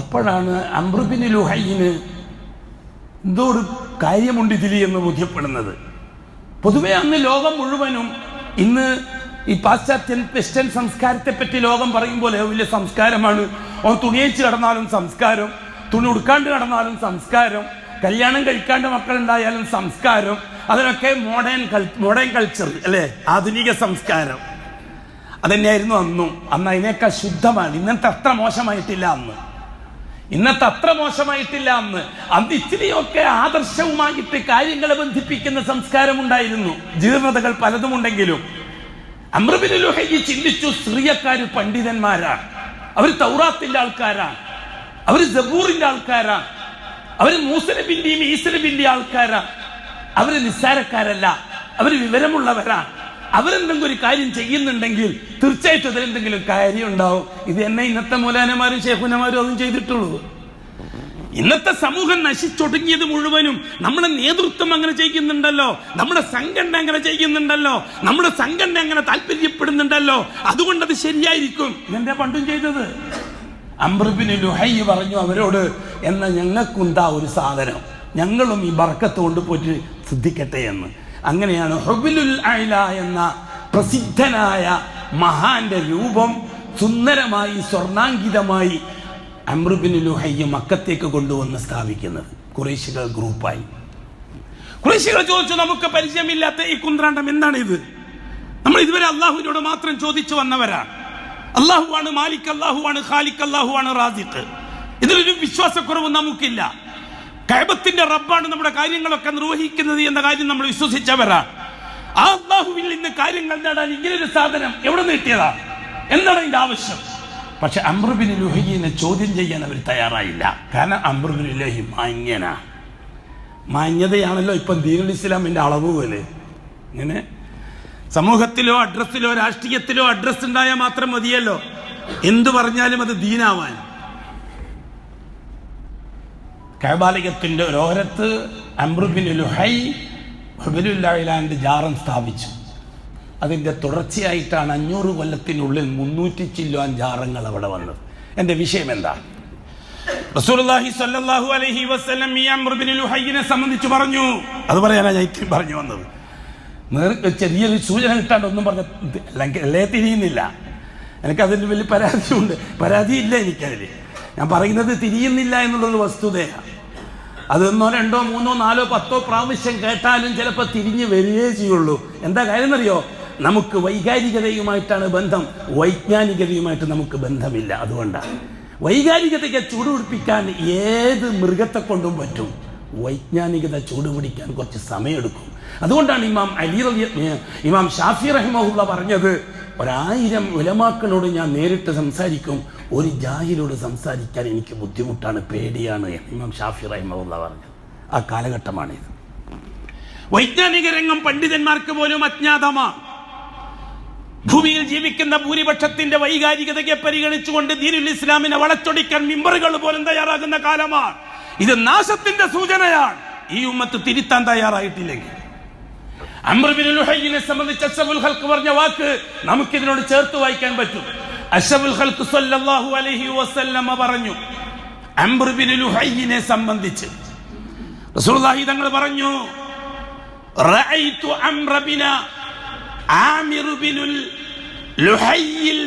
അപ്പോഴാണ് അംർ ബിൻ ലുഹൈന് എന്തോ ഒരു കാര്യമുണ്ട് ഇതിൽ എന്ന് ബോധ്യപ്പെടുന്നത്. പൊതുവെ അന്ന് ലോകം മുഴുവനും, ഇന്ന് ഈ പാശ്ചാത്യൻ വെസ്റ്റേൺ സംസ്കാരത്തെ പറ്റി ലോകം പറയും പോലെ വലിയ സംസ്കാരമാണ്. അവൻ തുണിയച്ച് കിടന്നാലും സംസ്കാരം, തുണി ഉടുക്കാണ്ട് കിടന്നാലും സംസ്കാരം, കല്യാണം കഴിക്കാണ്ട് മക്കളുണ്ടായാലും സംസ്കാരം, അതിനൊക്കെ മോഡേൺ കൾച്ചർ അല്ലേ, ആധുനിക സംസ്കാരം. അതന്നെയായിരുന്നു അന്നും. അന്ന് അതിനേക്കാൾ ശുദ്ധമാണ്. ഇന്നത്തെ അത്ര മോശമായിട്ടില്ല അന്ന്. അന്ന് ഇച്ചിരിയൊക്കെ ആദർശവുമായിട്ട് കാര്യങ്ങളെ ബന്ധിപ്പിക്കുന്ന സംസ്കാരം ഉണ്ടായിരുന്നു. ജീർണതകൾ പലതും ഉണ്ടെങ്കിലും അംർ ബിൻ ലുഹൈ ചിന്തിച്ചു, സിറിയക്കാര് പണ്ഡിതന്മാരാണ്, അവർ തൗറാത്തിന്റെ ആൾക്കാരാണ്, അവർ സബൂറിന്റെ ആൾക്കാരാണ്, അവർ മൂസ നബിന്റെയും ഈസ നബിന്റെയും ആൾക്കാരാണ്. അവര് നിസ്സാരക്കാരല്ല, അവര് വിവരമുള്ളവരാണ്. അവരെന്തെങ്കിലും ഒരു കാര്യം ചെയ്യുന്നുണ്ടെങ്കിൽ തീർച്ചയായിട്ടും അതിലെന്തെങ്കിലും കാര്യം ഉണ്ടാവും. ഇത് എന്നെ ഇന്നത്തെ മൗലാനമാരും ശേഖുനമാരും അതും ചെയ്തിട്ടുള്ളൂ. ഇന്നത്തെ സമൂഹം നശിച്ചൊടുങ്ങിയത് മുഴുവനും നമ്മുടെ നേതൃത്വം അങ്ങനെ ചെയ്യുന്നുണ്ടല്ലോ, നമ്മുടെ സംഘടന അങ്ങനെ ചെയ്യുന്നുണ്ടല്ലോ, നമ്മുടെ സംഘടന അങ്ങനെ താല്പര്യപ്പെടുന്നുണ്ടല്ലോ, അതുകൊണ്ടത് ശരിയായിരിക്കും. ഇതെന്താ പണ്ടും ചെയ്തത്? അംർ ബിൻ ലുഹൈ പറഞ്ഞു അവരോട്, എന്നാൽ ഞങ്ങൾക്കുണ്ടാ ഒരു സാധനം, ഞങ്ങളും ഈ ബർക്കത്ത് കൊണ്ട് പോയിട്ട് ശ്രദ്ധിക്കട്ടെ എന്ന്. അങ്ങനെയാണ് ഹുബുലുൽ അഅ്ല എന്ന പ്രസിദ്ധനായ മഹാന്റെ രൂപം സുന്ദരമായി സ്വർണാങ്കിതമായി അംർ ഇബ്നു ലുഹയ്യ് മക്കത്തേക്ക് കൊണ്ടുവന്ന് സ്ഥാപിക്കുന്നത്. ഖുറൈശികൾ ഗ്രൂപ്പായി. ഖുറൈശികൾ ചോദിച്ചു, നമുക്ക് പരിചയമില്ലാത്ത ഈ കുന്ത്രാണ്ടം എന്താണ് ഇത്? നമ്മൾ ഇതുവരെ അള്ളാഹുവിനോട് മാത്രം ചോദിച്ചു വന്നവരാണ്. അള്ളാഹുവാണ് മാലിക്, അള്ളാഹുവാണ് ഖാലിഖ്, അള്ളാഹുവാണ് റാസിഖ്. ഇതിലൊരു വിശ്വാസക്കുറവ് നമുക്കില്ല. കഅബത്തിന്റെ റബ്ബാണ് നമ്മുടെ കാര്യങ്ങളൊക്കെ നിർവഹിക്കുന്നത് എന്ന കാര്യം നമ്മൾ വിശ്വസിച്ചവരാണ്. ആ അള്ളാഹുവിൽ നിന്ന് കാര്യങ്ങൾ നേടാൻ ഇങ്ങനൊരു സാധനം എവിടെ നിന്ന് കിട്ടിയതാ? എന്താണ് അതിന്റെ ആവശ്യം? പക്ഷെ അംർ ഇബ്നു ലുഹയ്യിനെ ചോദ്യം ചെയ്യാൻ അവർ തയ്യാറായില്ല. കാരണം അംർ ഇബ്നു ലുഹയ്യ് മാന്യതയാണല്ലോ ഇപ്പം ദീനുൽ ഇസ്ലാമിന്റെ അളവ് പോലെ. ഇങ്ങനെ സമൂഹത്തിലോ അഡ്രസ്സിലോ രാഷ്ട്രീയത്തിലോ അഡ്രസ് ഉണ്ടായാൽ മാത്രം മതിയല്ലോ എന്തു പറഞ്ഞാലും അത് ദീനാവാൻ. കഅബാലയത്തിന്റെ ഒരോരത്ത് അംർ ഇബ്നു ലുഹയ്യ് ഹുബുലുൽ അഅ്ലാന്റെ ജാറം സ്ഥാപിച്ചു. അതിന്റെ തുടർച്ചയായിട്ടാണ് 500 കൊല്ലത്തിനുള്ളിൽ 300 ചില്ലുവാൻ ജാറങ്ങൾ അവിടെ വന്നത്. എന്റെ വിഷയം എന്താ? റസൂലുള്ളാഹി സ്വല്ലല്ലാഹു അലൈഹി വസല്ലം ഈ അംർ ഇബ്നു ലുഹയ്യിനെ സംബന്ധിച്ച് പറഞ്ഞു. അത് പറയാനാണ് ഞാൻ ഇത്രയും പറഞ്ഞു വന്നത്. ചെറിയൊരു സൂചന കിട്ടാണ്ട് ഒന്നും അല്ലേ തിരിയുന്നില്ല. എനിക്കതിന് വലിയ പരാതിയുണ്ട്. പരാതിയില്ല എനിക്കതിൽ. ഞാൻ പറയുന്നത് തിരിയുന്നില്ല എന്നുള്ളൊരു വസ്തുതയാണ്. അത് 1, 2, 3, 4, 10 പ്രാവശ്യം കേട്ടാലും ചിലപ്പോൾ തിരിഞ്ഞു വരികയേ ചെയ്യുള്ളൂ. എന്താ കാര്യം എന്നറിയോ? നമുക്ക് വൈകാരികതയുമായിട്ടാണ് ബന്ധം, വൈജ്ഞാനികതയുമായിട്ട് നമുക്ക് ബന്ധമില്ല. അതുകൊണ്ടാണ് വൈകാരികതയ്ക്ക് ചൂടുപിടിപ്പിക്കാൻ ഏത് മൃഗത്തെ കൊണ്ടും പറ്റും. വൈജ്ഞാനികത ചൂടുപിടിക്കാൻ കുറച്ച് സമയമെടുക്കും. അതുകൊണ്ടാണ് ഇമാം ഷാഫി റഹിമഹുള്ള പറഞ്ഞത്, 1000 ഉലമാക്കളോട് ഞാൻ നേരിട്ട് സംസാരിക്കും, ഒരു ജാഹിലോട് സംസാരിക്കാൻ എനിക്ക് ബുദ്ധിമുട്ടാണ്, പേടിയാണ്. ഇമാം ഷാഫി റഹിമഹുള്ള പറഞ്ഞത് ആ കാലഘട്ടമാണിത്. വൈജ്ഞാനിക രംഗം പണ്ഡിതന്മാർക്ക് പോലും അജ്ഞാതമാണ്. ഭൂമിയിൽ ജീവിക്കുന്ന ഭൂരിപക്ഷത്തിന്റെ വൈകാരികതയെ പരിഗണിച്ചുകൊണ്ട് ദീനുൽ ഇസ്ലാമിനെ വളച്ചൊടിക്കാൻ മിമ്പറുകൾ പോലും തയ്യാറാകുന്ന കാലമാണ് ഇത്. നാശത്തിന്റെ സൂചനയാണ് ഈ ഉമ്മത്ത് തിരുത്താൻ തയ്യാറായിട്ടില്ലെങ്കിൽ. അംർ ഇബ്നു ലുഹയ്യിനെ സംബന്ധിച്ച് അഷ്റഫുൽ ഖൽഖ് പറഞ്ഞ വാക്ക് നമുക്കിതിനോട് ചേർത്ത് വായിക്കാൻ പറ്റും. അഷ്റഫുൽ ഖൽഖ് സ്വല്ലല്ലാഹു അലൈഹി വസല്ലം പറഞ്ഞു, അംർ ഇബ്നു ലുഹയ്യിനെ സംബന്ധിച്ച് റസൂലുള്ളാഹി തങ്ങൾ പറഞ്ഞു, റഅയ്തു അംർ ഇബ്നു ആമിർ ഇബ്നു ലുഹയ്യിൽ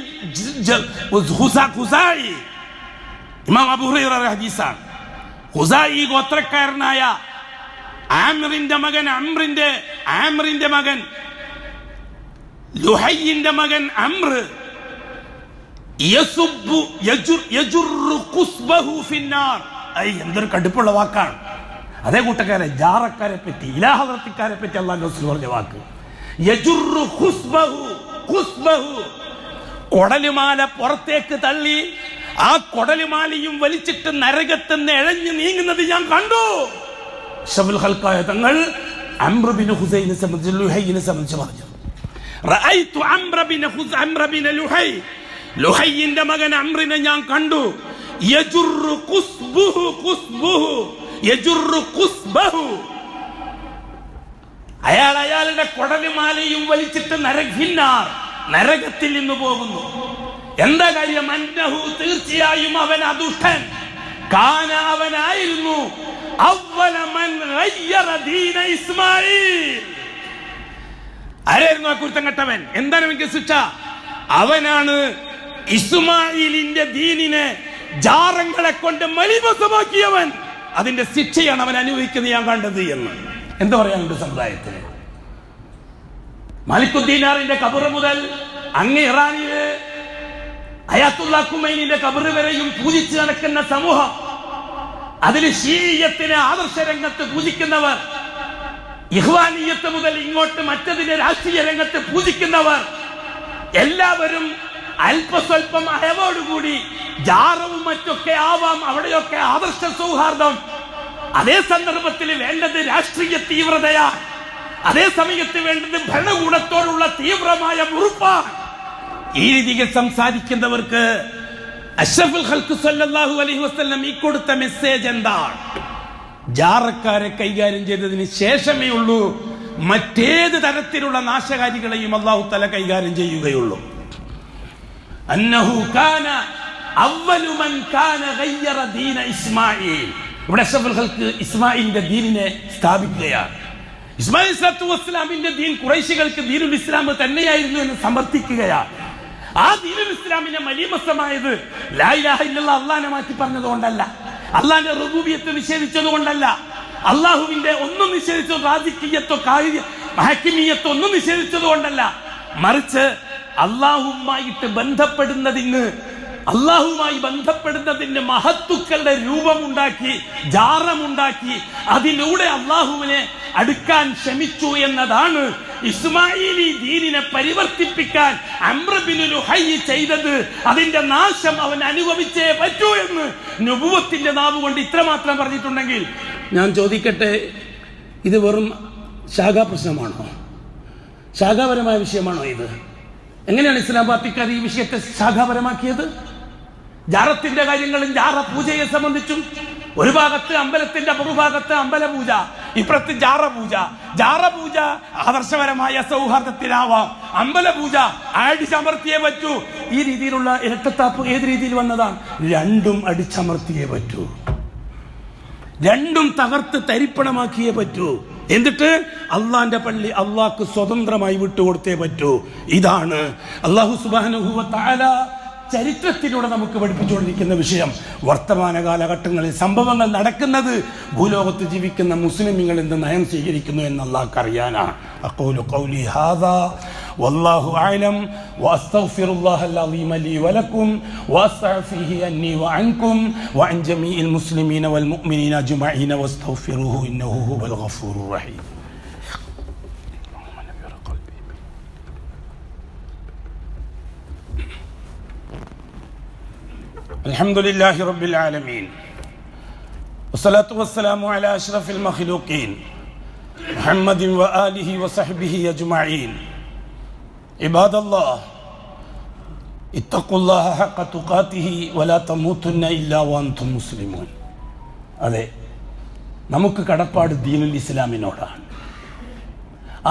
ഖുസായി. ഇമാം അബൂ ഹുറൈറ ഹദീസാണ്. ഖുസായി ഗോത്രക്കാരനായ ആമിറിന്റെ മകൻ ആമിറിന്റെ മകൻ ലുഹയ്യിന്റെ മകൻ അംർ എന്തൊരു കടുപ്പുള്ള വാക്കാണ്. അതേ കൂട്ടക്കാരെ ജാറക്കാരെ പറ്റി, ഇലാഹവർത്തിക്കാരെ പറ്റി അല്ലാഹു റസൂൽ പറഞ്ഞ വാക്ക് കൊടലുമാല പുറത്തേക്ക് തള്ളി ആ കൊടലുമാലയും വലിച്ചിട്ട് നരകത്തുനിന്ന് ഇഴഞ്ഞു നീങ്ങുന്നത് ഞാൻ കണ്ടു. അഷ്റഫുൽ ഖൽഖായ തങ്ങൾ അംർ ഇബ്നു ഹുസൈനെ സംബന്ധിച്ച് ലുഹയ്യിനെ സംബന്ധിച്ച് പറഞ്ഞു, റഅയ്തു അംർ ഇബ്നു ലുഹയ്, ലുഹയ്യിന്റെ മകൻ അംറിനെ ഞാൻ കണ്ടു. യജുറു ഖുസ്ബഹു, അയാളുടെ കൊടലുമാലയും വലിച്ചിട്ട് നരകത്തിൽ നിന്ന് പോകുന്നു. എന്താ കാര്യം? അന്നഹു, തീർച്ചയായും അവൻ അദുഷ്ടൻ. കാന, അവനായിരുന്നു അവ്വല മൻ ഗയ്യറ ദീന ഇസ്മാഈൽ. ആരായിരുന്നു ആ കുരുത്തം കെട്ടവൻ? എന്താണ് അവന്റെ ശിക്ഷ? അവനാണ് ഇസ്മാഈലിന്റെ ദീനിനെ ജാറങ്ങളെ കൊണ്ട് മലിനമാക്കിയവൻ. അതിന്റെ ശിക്ഷയാണ് അവൻ അനുഭവിക്കുന്നത് ഞാൻ കണ്ടത് എന്ന്. എന്താ പറയാനുണ്ട് സമുദായത്തിന്? മാലിക്കുദ്ദീനാറിന്റെ ഖബർ മുതൽ അങ്ങ് ഇറാനിലെ അയാത്തുല്ലാ ഖുമൈനിന്റെ ഖബർ വരെയും പൂജിച്ച് നടക്കുന്ന സമൂഹം, അതിൽ ഷീയത്തിനെ ആദർശ രംഗത്ത് പൂജിക്കുന്നവർ, ഇഖ്വാനിയത്ത് മുതൽ ഇങ്ങോട്ട് മറ്റതിനെ രാഷ്ട്രീയ രംഗത്ത് പൂജിക്കുന്നവർ എല്ലാവരും അല്പസ്വല്പം അയവോടുകൂടി ജാറവും മറ്റൊക്കെ ആവാം, അവിടെയൊക്കെ ആദർശ സൗഹാർദ്ദം. അതേ സന്ദർഭത്തിൽ വേണ്ടത് രാഷ്ട്രീയ തീവ്രതയാണ്, അതേ സമയത്ത് വേണ്ടത് ഭരണകൂടത്തോടുള്ള തീവ്രമായ മുറുപ്പാണ്. ഈ രീതിയിൽ സംസാരിക്കുന്നവർക്ക് അഷ്റഫുൽ ഖൽഖ് സ്വല്ലല്ലാഹു അലൈഹി വസല്ലം ഈ കൊടുത്ത മെസ്സേജ് എന്താണ്? ജാറക്കാരെ കൈകാര്യം ചെയ്തതിന് ശേഷമേ ഉള്ളൂ മറ്റേത് തരത്തിലുള്ള നാശകാരികളെയും അല്ലാഹു തആല കൈകാര്യം ചെയ്യുകയുള്ളൂ. അന്നഹു കാന അവ്വലു മൻ കാന ഗയ്യറ ദീന ഇസ്മാഈൽ. ഇവിടെ അഷ്റഫുൽ ഖൽഖ് ഇസ്മാഈലിന്റെ ദീനിനെ സ്ഥാപിക്കുകയാണ്. ഇസ്മായിൽ സ്വല്ലല്ലാഹു അലൈഹി വസല്ലമിന്റെ ദീൻ ഖുറൈശികൾക്ക് ദീനുൽ ഇസ്ലാം തന്നെയായിരുന്നു എന്ന് സമർത്ഥിക്കുകയാണ്. ആ ദീനുൽ ഇസ്ലാമിനെ മലീമസമായത് ലാ ഇലാഹ ഇല്ലല്ലാഹ് അല്ലാഹനെ മാറ്റി പറഞ്ഞതുകൊണ്ടല്ല, അല്ലാഹന്റെ റുബൂബിയത്ത് നിഷേധിച്ചത് കൊണ്ടല്ല, അള്ളാഹുവിന്റെ ഒന്നും നിഷേധിച്ചത് റാസിഖിയത്തോ ഹക്കിമിയത്തോ ഒന്നും നിഷേധിച്ചത് കൊണ്ടല്ല, മറിച്ച് അള്ളാഹുവുമായിട്ട് ബന്ധപ്പെടുന്നതിന് മഹത്തുക്കളുടെ രൂപമുണ്ടാക്കി, ജാറമുണ്ടാക്കി, അതിലൂടെ അള്ളാഹുവിനെ അടുക്കാൻ ശ്രമിച്ചു എന്നതാണ് ഇസ്മായിലി ദീനിനെ പരിവർത്തിപ്പിക്കാൻ അംർ ബിൻ ലുഹൈ ചെയ്തത്. അതിന്റെ നാശം അവൻ അനുഭവിച്ചേ പറ്റൂ എന്ന് നബുവത്തിന്റെ നാവ് കൊണ്ട് ഇത്രമാത്രം പറഞ്ഞിട്ടുണ്ടെങ്കിൽ ഞാൻ ചോദിക്കട്ടെ, ഇത് വെറും ശാഖാ പ്രശ്നമാണോ? ശാഖാപരമായ വിഷയമാണോ ഇത്? എങ്ങനെയാണ് ഇസ്ലാം പാർട്ടിക്കാർ ഈ വിഷയത്തെ ശാഖാപരമാക്കിയത്? ജാറത്തിന്റെ കാര്യങ്ങളും ജാറ പൂജയെ സംബന്ധിച്ചും ഒരു ഭാഗത്ത് അമ്പലത്തിന്റെ മറുഭാഗത്ത് അമ്പലപൂജ, ഇപ്പുറത്ത് ജാറപൂജ. ജാറപൂജ ആദർശപരമായ സൗഹാർദ്ദത്തിലാവാം, അമ്പലപൂജ അടിച്ചമർത്തിയേ പറ്റൂ. ഈ രീതിയിലുള്ള ഇരട്ടത്താപ്പ് ഏത് രീതിയിൽ വന്നതാണ്? രണ്ടും അടിച്ചമർത്തിയേ പറ്റൂ, രണ്ടും തകർത്ത് തരിപ്പണമാക്കിയേ പറ്റൂ. എന്നിട്ട് അള്ളാന്റെ പള്ളി അള്ളാഹ്ക്ക് സ്വതന്ത്രമായി വിട്ടുകൊടുത്തേ പറ്റൂ. ഇതാണ് അല്ലാഹു സുബ്ഹാനഹു വ തആല ചരിത്രത്തിലൂടെ നമുക്ക് പഠിപ്പിച്ചുകൊണ്ടിരിക്കുന്ന വിഷയം. വർത്തമാന കാലഘട്ടങ്ങളിൽ സംഭവങ്ങൾ നടക്കുന്നത് ഭൂലോകത്ത് ജീവിക്കുന്ന മുസ്ലിമീങ്ങൾ എന്ത് നയം സ്വീകരിക്കുന്നു എന്ന് അല്ലാഹുക്ക് അറിയാനാണ്. അഖൂലു ഖൗലി ഹാദാ വല്ലാഹു അഅലം വഅസ്തഗ്ഫിറുല്ലാഹൽ അളീമ ലീ വലക്കും വഅസ്തഗ്ഫിഹി അന്നി വഅൻകും വഅൻ ജമീഇൽ മുസ്ലിമീന വൽ മുഅ്മിനീന അജ്മഈന വസ്തഗ്ഫിറുഹു ഇന്നഹു ഹുവൽ ഗഫൂറുർ റഹീം. അൽഹംദുലില്ലാഹി റബ്ബിൽ ആലമീൻ വസ്സലാത്തു വസ്സലാമു അലാ അഷ്റഫിൽ മഖ്ലൂഖീൻ മുഹമ്മദിൻ വആലിഹി വസഹ്ബിഹി അജ്മഈൻ. ഇബാദല്ലാഹ് ഇത്തഖുല്ലാഹ ഹഖ തുഖാതിഹി വലാ തമൂതുന്ന ഇല്ലാ വഅൻതും മുസ്ലിമൂൻ. അതെ, നമുക്ക് കടപ്പാട് ദീനുൽ ഇസ്ലാമിനോടാണ്.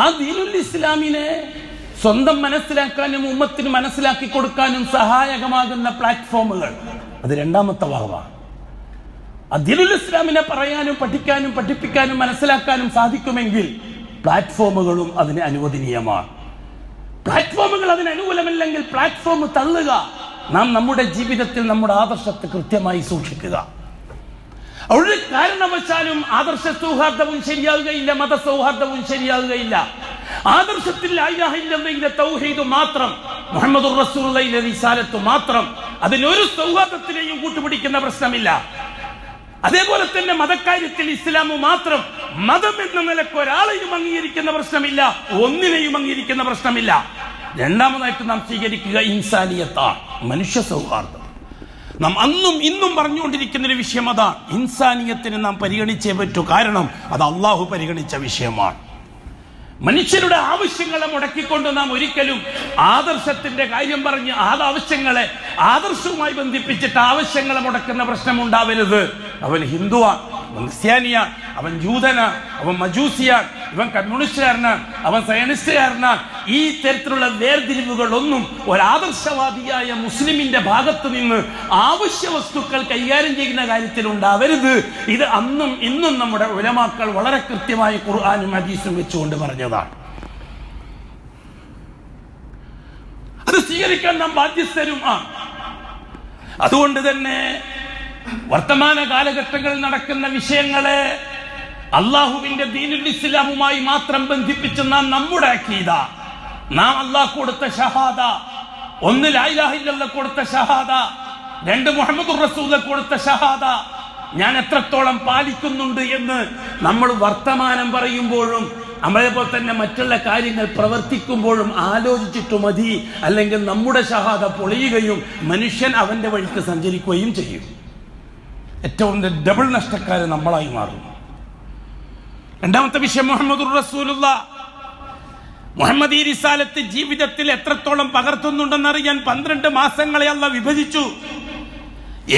ആ ദീനുൽ ഇസ്ലാമിനെ സ്വന്തം മനസ്സിലാക്കാനും ഉമ്മത്തിന് മനസ്സിലാക്കി കൊടുക്കാനും സഹായകമാകുന്ന പ്ലാറ്റ്ഫോമുകൾ, അത് രണ്ടാമത്തെ ഭാഗമാണ്. ദീനുൽ ഇസ്ലാമിനെ പറയാനും പഠിക്കാനും പഠിപ്പിക്കാനും മനസ്സിലാക്കാനും സാധിക്കുമെങ്കിൽ പ്ലാറ്റ്ഫോമുകളും അതിന് അനുവദനീയമാണ്. പ്ലാറ്റ്ഫോമുകൾ അതിന് അനുകൂലമല്ലെങ്കിൽ പ്ലാറ്റ്ഫോം തള്ളുക. നാം നമ്മുടെ ജീവിതത്തിൽ നമ്മുടെ ആദർശത്തെ കൃത്യമായി സൂക്ഷിക്കുക. ഒരു കാരണവശാലും ആദർശ സൗഹാർദ്ദവും ശരിയാകുകയില്ല, മത സൗഹാർദ്ദവും ശരിയാകുകയില്ല. ആദർശത്തിൽ ലാ ഇലാഹ ഇല്ലല്ലാഹ് തൗഹീദ് മാത്രം, മുഹമ്മദുർ റസൂലുള്ളാഹിന്റെ റിസാലത്ത് മാത്രം, അതിനൊരു സൗഹാർദ്ദത്തിനെയും കൂട്ടുപിടിക്കുന്ന പ്രശ്നമില്ല. അതേപോലെ തന്നെ മതക്കാര്യത്തിൽ ഇസ്ലാം മാത്രം, മതം എന്ന നിലക്ക് ഒരാളെയും അംഗീകരിക്കുന്ന പ്രശ്നമില്ല, ഒന്നിനെയും അംഗീകരിക്കുന്ന പ്രശ്നമില്ല. രണ്ടാമതായിട്ട് നാം സ്വീകരിക്കുക ഇൻസാനിയത്താണ്, മനുഷ്യ സൗഹാർദ്ദം. നാം അന്നും ഇന്നും പറഞ്ഞുകൊണ്ടിരിക്കുന്ന ഒരു വിഷയം അതാണ്. ഇൻസാനിയത്തിനെ നാം പരിഗണിച്ചേ പറ്റൂ. കാരണം അത് അള്ളാഹു പരിഗണിച്ച വിഷയമാണ്. മനുഷ്യരുടെ ആവശ്യങ്ങളെ മുടക്കിക്കൊണ്ട് നാം ഒരിക്കലും ആദർശത്തിന്റെ കാര്യം പറഞ്ഞ് ആവശ്യങ്ങളെ ആദർശവുമായി ബന്ധിപ്പിച്ചിട്ട് ആവശ്യങ്ങളെ മുടക്കുന്ന പ്രശ്നം ഉണ്ടാവരുത്. അവൻ ഹിന്ദുവാണ്, അവൻ ക്രിസ്ത്യാനിയാണ്, അവൻ ജൂതനാണ്, അവൻ മജൂസിയാണ്, ഇവൻ കമ്മ്യൂണിസ്റ്റുകാരനാണ്, അവൻ സയനിസ്റ്റുകാരനാണ്. ഈ തരത്തിലുള്ള വേർതിരിവുകളൊന്നും ഒരാദർശവാദിയായ മുസ്ലിമിന്റെ ഭാഗത്ത് നിന്ന് ആവശ്യ വസ്തുക്കൾ കൈകാര്യം ചെയ്യുന്ന കാര്യത്തിൽ ഉണ്ടാവരുത്. ഇത് അന്നും ഇന്നും നമ്മുടെ ഉലമാക്കൾ വളരെ കൃത്യമായി ഖുർആനും ഹദീസും വെച്ചുകൊണ്ട് പറഞ്ഞതാണ്. അത് സ്വീകരിക്കാൻ നാം ബാധ്യസ്ഥരും. അതുകൊണ്ട് തന്നെ വർത്തമാന കാലഘട്ടങ്ങളിൽ നടക്കുന്ന വിഷയങ്ങളെ അള്ളാഹുവിന്റെ ദീനുൽ ഇസ്ലാമുമായി മാത്രം ബന്ധിപ്പിച്ച് നാം നമ്മുടെ അഖീദ, നാം അള്ളാഹ് കൊടുത്ത ഷഹാദ, ഒന്ന് ലാ ഇലാഹ ഇല്ലല്ലാഹ് കൊടുത്ത ഷഹാദ, രണ്ട് മുഹമ്മദുർ റസൂൽ കൊടുത്ത ഷഹാദ ഞാൻ എത്രത്തോളം പാലിക്കുന്നുണ്ട് എന്ന് നമ്മൾ വർത്തമാനം പറയുമ്പോഴും നമ്മളെപ്പോലെ തന്നെ മറ്റുള്ള കാര്യങ്ങൾ പ്രവർത്തിക്കുമ്പോഴും ആലോചിച്ചിട്ട് മതി. അല്ലെങ്കിൽ നമ്മുടെ ഷഹാദ പൊളിയുകയും മനുഷ്യൻ അവന്റെ വഴിക്ക് സഞ്ചരിക്കുകയും ചെയ്യും. ഏറ്റവും ഡബിൾ നഷ്ടക്കാര് നമ്മളായി മാറും. രണ്ടാമത്തെ വിഷയം മുഹമ്മദുർ റസൂലുള്ളാഹ്. മുഹമ്മദ് ഈ റിസാലത്ത് ജീവിതത്തിൽ എത്രത്തോളം പകർത്തുന്നുണ്ടെന്നറിയാൻ 12 മാസങ്ങളെ അല്ലാഹ് വിഭജിച്ചു.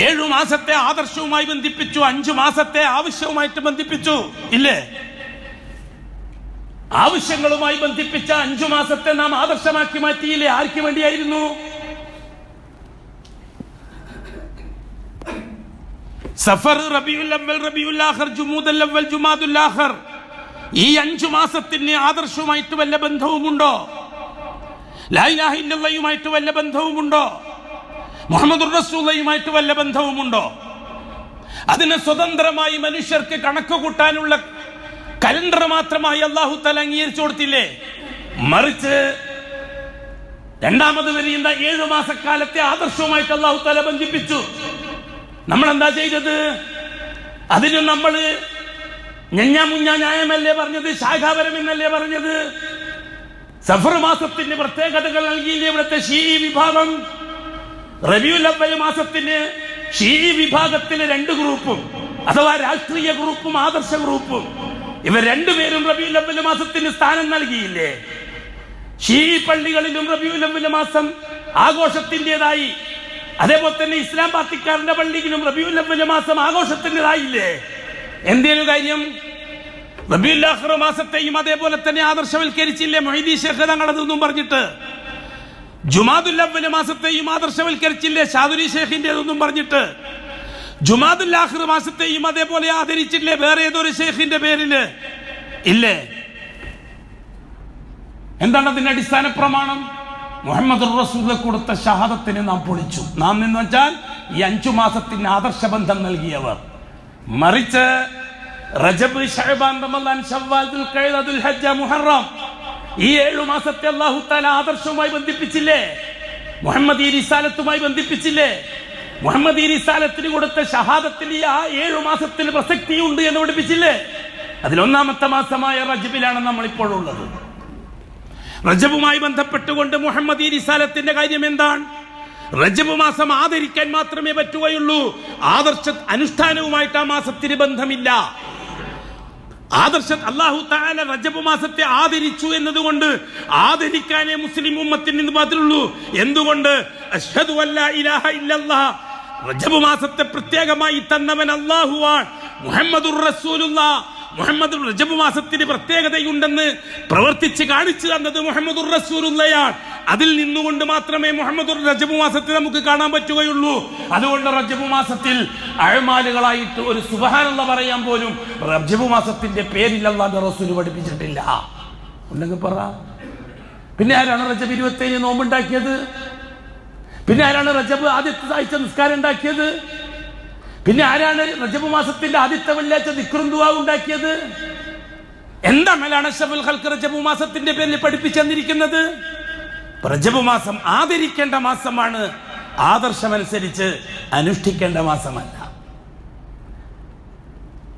7 മാസത്തെ ആദർശവുമായി ബന്ധിപ്പിച്ചു, 5 മാസത്തെ ആവശ്യവുമായിട്ട് ബന്ധിപ്പിച്ചു. ഇല്ലേ? ആവശ്യങ്ങളുമായി ബന്ധിപ്പിച്ച 5 മാസത്തെ നാം ആദർശമാക്കി മാറ്റിയില്ലേ? ആർക്ക് വേണ്ടിയായിരുന്നു? സഫർ, റബീഉൽ അവ്വൽ, റബീഉൽ ആഖിർ, ജുമൂദുൽ അവ്വൽ, ജുമാദുൽ ആഖിർ, ഈ 5 മാസത്തിന് ആദർശവുമായിട്ട് വല്ല ബന്ധവുമുണ്ടോ? ലാ ഇലാഹ ഇല്ലല്ലാഹുമായിട്ട് വല്ല ബന്ധവുമുണ്ടോ? മുഹമ്മദുർ റസൂലുള്ളാഹിയുമായിട്ട് വല്ല ബന്ധവുമുണ്ടോ? അതിനെ സ്വതന്ത്രമായി മനുഷ്യർക്ക് കണക്ക് കൂട്ടാനുള്ള കലണ്ടർ മാത്രമായി അല്ലാഹു തആല അംഗീകരിച്ചു കൊടുത്തില്ലേ? മറിച്ച് രണ്ടാമത് വരുന്ന 7 മാസക്കാലത്തെ ആദർശവുമായിട്ട് അല്ലാഹു തആല ബന്ധിപ്പിച്ചു. നമ്മൾ എന്താ ചെയ്തത്? അതിന് നമ്മൾ ഞഞ്ഞാമുഞ്ഞ ന്യായമല്ലേ പറഞ്ഞത്? ശാഖാപരം എന്നല്ലേ പറഞ്ഞത്? സഫർ മാസത്തിന് പ്രത്യേകതകൾ നൽകിയില്ലേ ഇവിടുത്തെ ഷീഈ വിഭാഗം? റബീഉൽ അവ്വൽ മാസത്തിന് ഷീഈ വിഭാഗത്തിലെ 2 ഗ്രൂപ്പും, അഥവാ രാഷ്ട്രീയ ഗ്രൂപ്പും ആദർശ ഗ്രൂപ്പും, ഇവർ രണ്ടുപേരും റബീഉൽ അവ്വൽ മാസത്തിന് സ്ഥാനം നൽകിയില്ലേ? ഷീഈ പള്ളികളിലും റബീഉൽ അവ്വൽ മാസം ആഘോഷത്തിൻ്റെതായി, അതേപോലെ തന്നെ ഇസ്ലാം പാർട്ടിക്കാരന്റെ പള്ളിയിലും റബീഉൽ അവ്വൽ മാസം ആഘോഷത്തിൻ്റെതായില്ലേ? എന്തേലും കാര്യം? റബീഉൽ ആഖിർ മാസത്തെയും അതേപോലെ തന്നെ ആദർശവൽക്കരിച്ചില്ലേ മൊഹീദി ശൈഖ് തങ്ങളതൊന്നും പറഞ്ഞിട്ട്? ജുമാദുൽ അവ്വൽ മാസത്തെയും ആദർശവൽക്കരിച്ചില്ലേ ശാദുലി ശൈഖിന്റേതൊന്നും പറഞ്ഞിട്ട്? ജുമാദുൽ ആഖിർ മാസത്തെയും അതേപോലെ ആദരിച്ചില്ലേ വേറെ ഏതൊരു ശൈഖിന്റെ പേരില്? ഇല്ലേ? എന്താണ് അതിന്റെ അടിസ്ഥാന പ്രമാണം? മുഹമ്മദ് റസൂൽ കൊടുത്ത ഷഹാദത്തിന് നാം പൊളിച്ചു. നാം എന്ന് വെച്ചാൽ ഈ 5 മാസത്തിന് ആദർശബന്ധം നൽകിയവർ. മറിച്ച് റജബ്, ശഅബാൻ, റമളാൻ, ശവ്വാൽ, ദുൽഖഅദ, ദുൽഹജ്ജ, മുഹറം, ഈ 7 മാസത്തെ അല്ലാഹു തആല ആദർശവുമായി ബന്ധിപ്പിച്ചില്ലേ? മുഹമ്മദി റിസാലത്തുമായി ബന്ധിപ്പിച്ചില്ലേ? മുഹമ്മദി റിസാലത്തിന് കൊടുത്ത ഷഹാദത്തിൽ ആ 7 മാസത്തിന് പ്രസക്തിയുണ്ട് എന്ന് പഠിപ്പിച്ചില്ലേ? അതിലൊന്നാമത്തെ മാസമായ റജബിലാണ് നമ്മൾ ഇപ്പോഴുള്ളത്. റജബുമായി ബന്ധപ്പെട്ടുകൊണ്ട് മുഹമ്മദി റിസാലത്തിന്റെ കാര്യം എന്താണ്? റജബ് മാസം ആദരിക്കാൻ മാത്രമേ പറ്റുകയുള്ളൂ. ആദർശ അനുഷ്ഠാനവുമായിട്ട് ആ മാസത്തിന് ബന്ധമില്ല. അല്ലാഹു തആല റജബ് മാസത്തെ ആദരിച്ചു എന്നതുകൊണ്ട് ആദരിക്കാനേ മുസ്ലിം ഉമ്മത്തിന് നിന്ന് മാത്രമുള്ളൂ. എന്തുകൊണ്ട്? അശ്ഹദു അല്ലാ ഇലാഹ ഇല്ലല്ലാഹ്. റജബ് മാസത്തെ പ്രത്യേകമായി തന്നവൻ അല്ലാഹുവാണ്. മുഹമ്മദുർ റസൂലുള്ളാഹ്. മുഹമ്മദ് റജബ് മാസത്തിന് പ്രത്യേകതയുണ്ടെന്ന് പ്രവർത്തിച്ച് കാണിച്ചു തന്നത് മുഹമ്മദുർ റസൂലുള്ളാഹിയാണ്. അതിൽ നിന്നുകൊണ്ട് മാത്രമേ മുഹമ്മദുർ റജബ് മാസത്തെ നമുക്ക് കാണാൻ പറ്റുകയുള്ളൂ. അതുകൊണ്ട് റജബ് മാസത്തിൽ അഅ്മാലുകളായിട്ട് ഒരു സുബ്ഹാനല്ലാഹ് പറയാൻ പോലും റജബ് മാസത്തിന്റെ പേരിൽ അല്ലാഹുവിന്റെ റസൂൽ പഠിപ്പിച്ചിട്ടില്ല. ഉണ്ടെങ്കിൽ പറ. പിന്നെ ആരാണ് റജബ് 27 നോമ്പുണ്ടാക്കിയത്? പിന്നെ ആരാണ് റജബ് ആദ്യത്തെ ആഴ്ച നിസ്കാരം ഉണ്ടാക്കിയത്? പിന്നെ ആരാണ് റജബ് മാസത്തിന്റെ ആദ്യത്തെ വെള്ളിയാഴ്ച ദിക്റും ദുആ ഉണ്ടാക്കിയത്? എന്താമലാണ് അഷ്റഫുൽ ഖൽഖ് റജബ് മാസത്തിന്റെ പേരിൽ പഠിപ്പിച്ചെന്നിരിക്കുന്നത്? റജബ് മാസം ആദരിക്കേണ്ട മാസമാണ്, ആദർശമനുസരിച്ച് അനുഷ്ഠിക്കേണ്ട മാസമല്ല.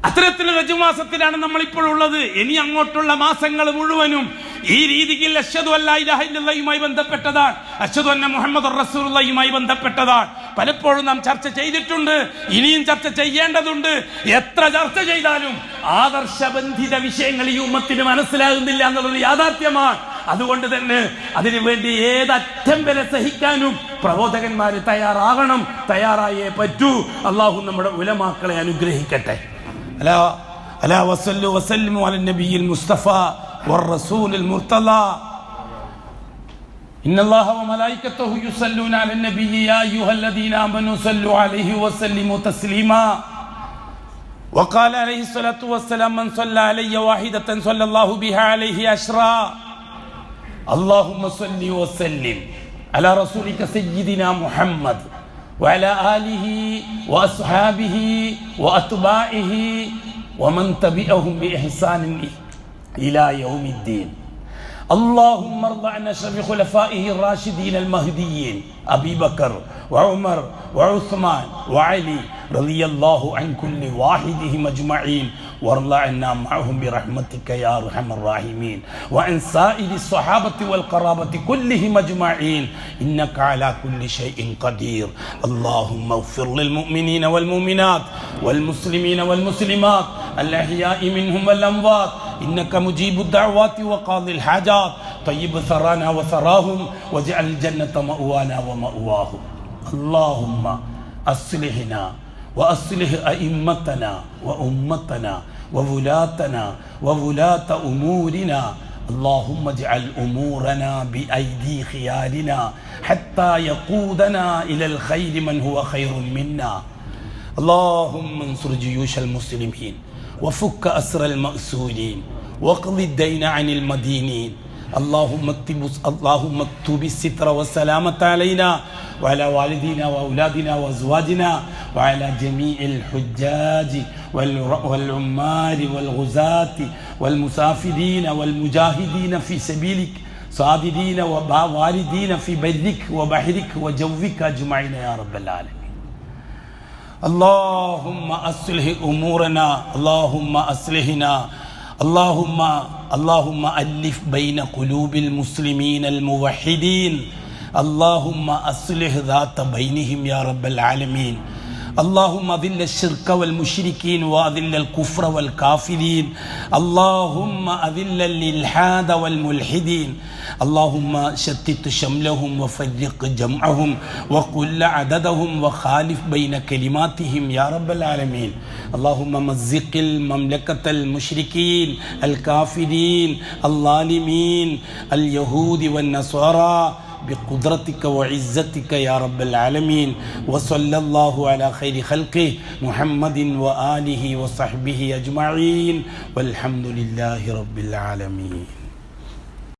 അത്തരത്തിൽ റജബ് മാസത്തിലാണ് നമ്മൾ ഇപ്പോഴുള്ളത്. ഇനി അങ്ങോട്ടുള്ള മാസങ്ങൾ മുഴുവനും ഈ രീതിയിൽ അശ്ഹദു അല്ലാ ഇലാഹ ഇല്ലല്ലാഹുമായി ബന്ധപ്പെട്ടതാണ്, അശ്ഹദു അന്ന മുഹമ്മദുർ റസൂലുള്ളാഹിയുമായി ബന്ധപ്പെട്ടതാണ്. പലപ്പോഴും നാം ചർച്ച ചെയ്തിട്ടുണ്ട്, ഇനിയും ചർച്ച ചെയ്യേണ്ടതുണ്ട്. എത്ര ചർച്ച ചെയ്താലും ആദർശബന്ധിത വിഷയങ്ങൾ ഈ ഉമ്മത്തിന് മനസ്സിലാകുന്നില്ല എന്നുള്ളത് യാഥാർത്ഥ്യമാണ്. അതുകൊണ്ട് തന്നെ അതിനുവേണ്ടി ഏതറ്റം വരെ സഹിക്കാനും പ്രബോധകന്മാർ തയ്യാറാകണം, തയ്യാറായേ പറ്റൂ. അള്ളാഹു നമ്മുടെ ഉലമാക്കളെ അനുഗ്രഹിക്കട്ടെ. അലാ വസല്ലു വസല്ലിമു അലൻ നബിയിൽ മുസ്തഫ والرسول المرتضى إن الله وملائكته يصلون على النبي يا أيها الذين آمنوا صلوا عليه وسلموا تسليما وقال عليه الصلاة والسلام من صلى علي واحدة صلى الله بها عليه عشرا اللهم صل وسلم على رسولك سيدنا محمد وعلى آله وأصحابه وأتباعه ومن تبعهم بإحسان إلى يوم الدين اللهم ارض عن أشرف خلفائه الراشدين المهديين أبي بكر وعمر وعثمان وعلي رضي الله عن كل واحدهم أجمعين وارض عنا معهم برحمتك يا أرحم الراحمين وعن سائر الصحابة والقرابة كلهم أجمعين إنك على كل شيء قدير اللهم اغفر للمؤمنين والمؤمنات والمسلمين والمسلمات الأحياء منهم والأموات إنك مجيب الدعوات وقاضي الحاجات طيب ثرانا وثراهم واجعل الجنة مأوانا ومأواهم اللهم أصلحنا وأصلح أئمتنا وأمتنا وولاتنا وولاة أمورنا اللهم اجعل أمورنا بأيدي خيارنا حتى يقودنا إلى الخير من هو خير منا اللهم انصر جيوش المسلمين وفك أسر المأسورين واقض الدين عن المدينين. اللهم اكتب الستر والسلامة علينا وعلى والدينا وأولادنا وأزواجنا وعلى جميع الحجاج والعمال والغزاة والمسافرين والمجاهدين في سبيلك صاددين وواردين في برك وبحرك وجوك أجمعين يا رب العالمين. اللهم أصلح أمورنا، اللهم أصلحنا، اللهم ألف بين قلوب المسلمين الموحدين، اللهم أصلح ذات بينهم يا رب العالمين. اللهم أذل الشرك والمشركين وأذل الكفر والكافرين، اللهم أذل الإلحاد والملحدين، اللهم شتت شملهم وفرق جمعهم وقل عددهم وخالف بين كلماتهم يا رب العالمين. اللهم مزق المملكة المشركين الكافرين الظالمين اليهود والنصارى بقدرتك وعزتك يا رب العالمين. وصلى الله على خير خلقه محمد وآله وصحبه أجمعين والحمد لله رب العالمين.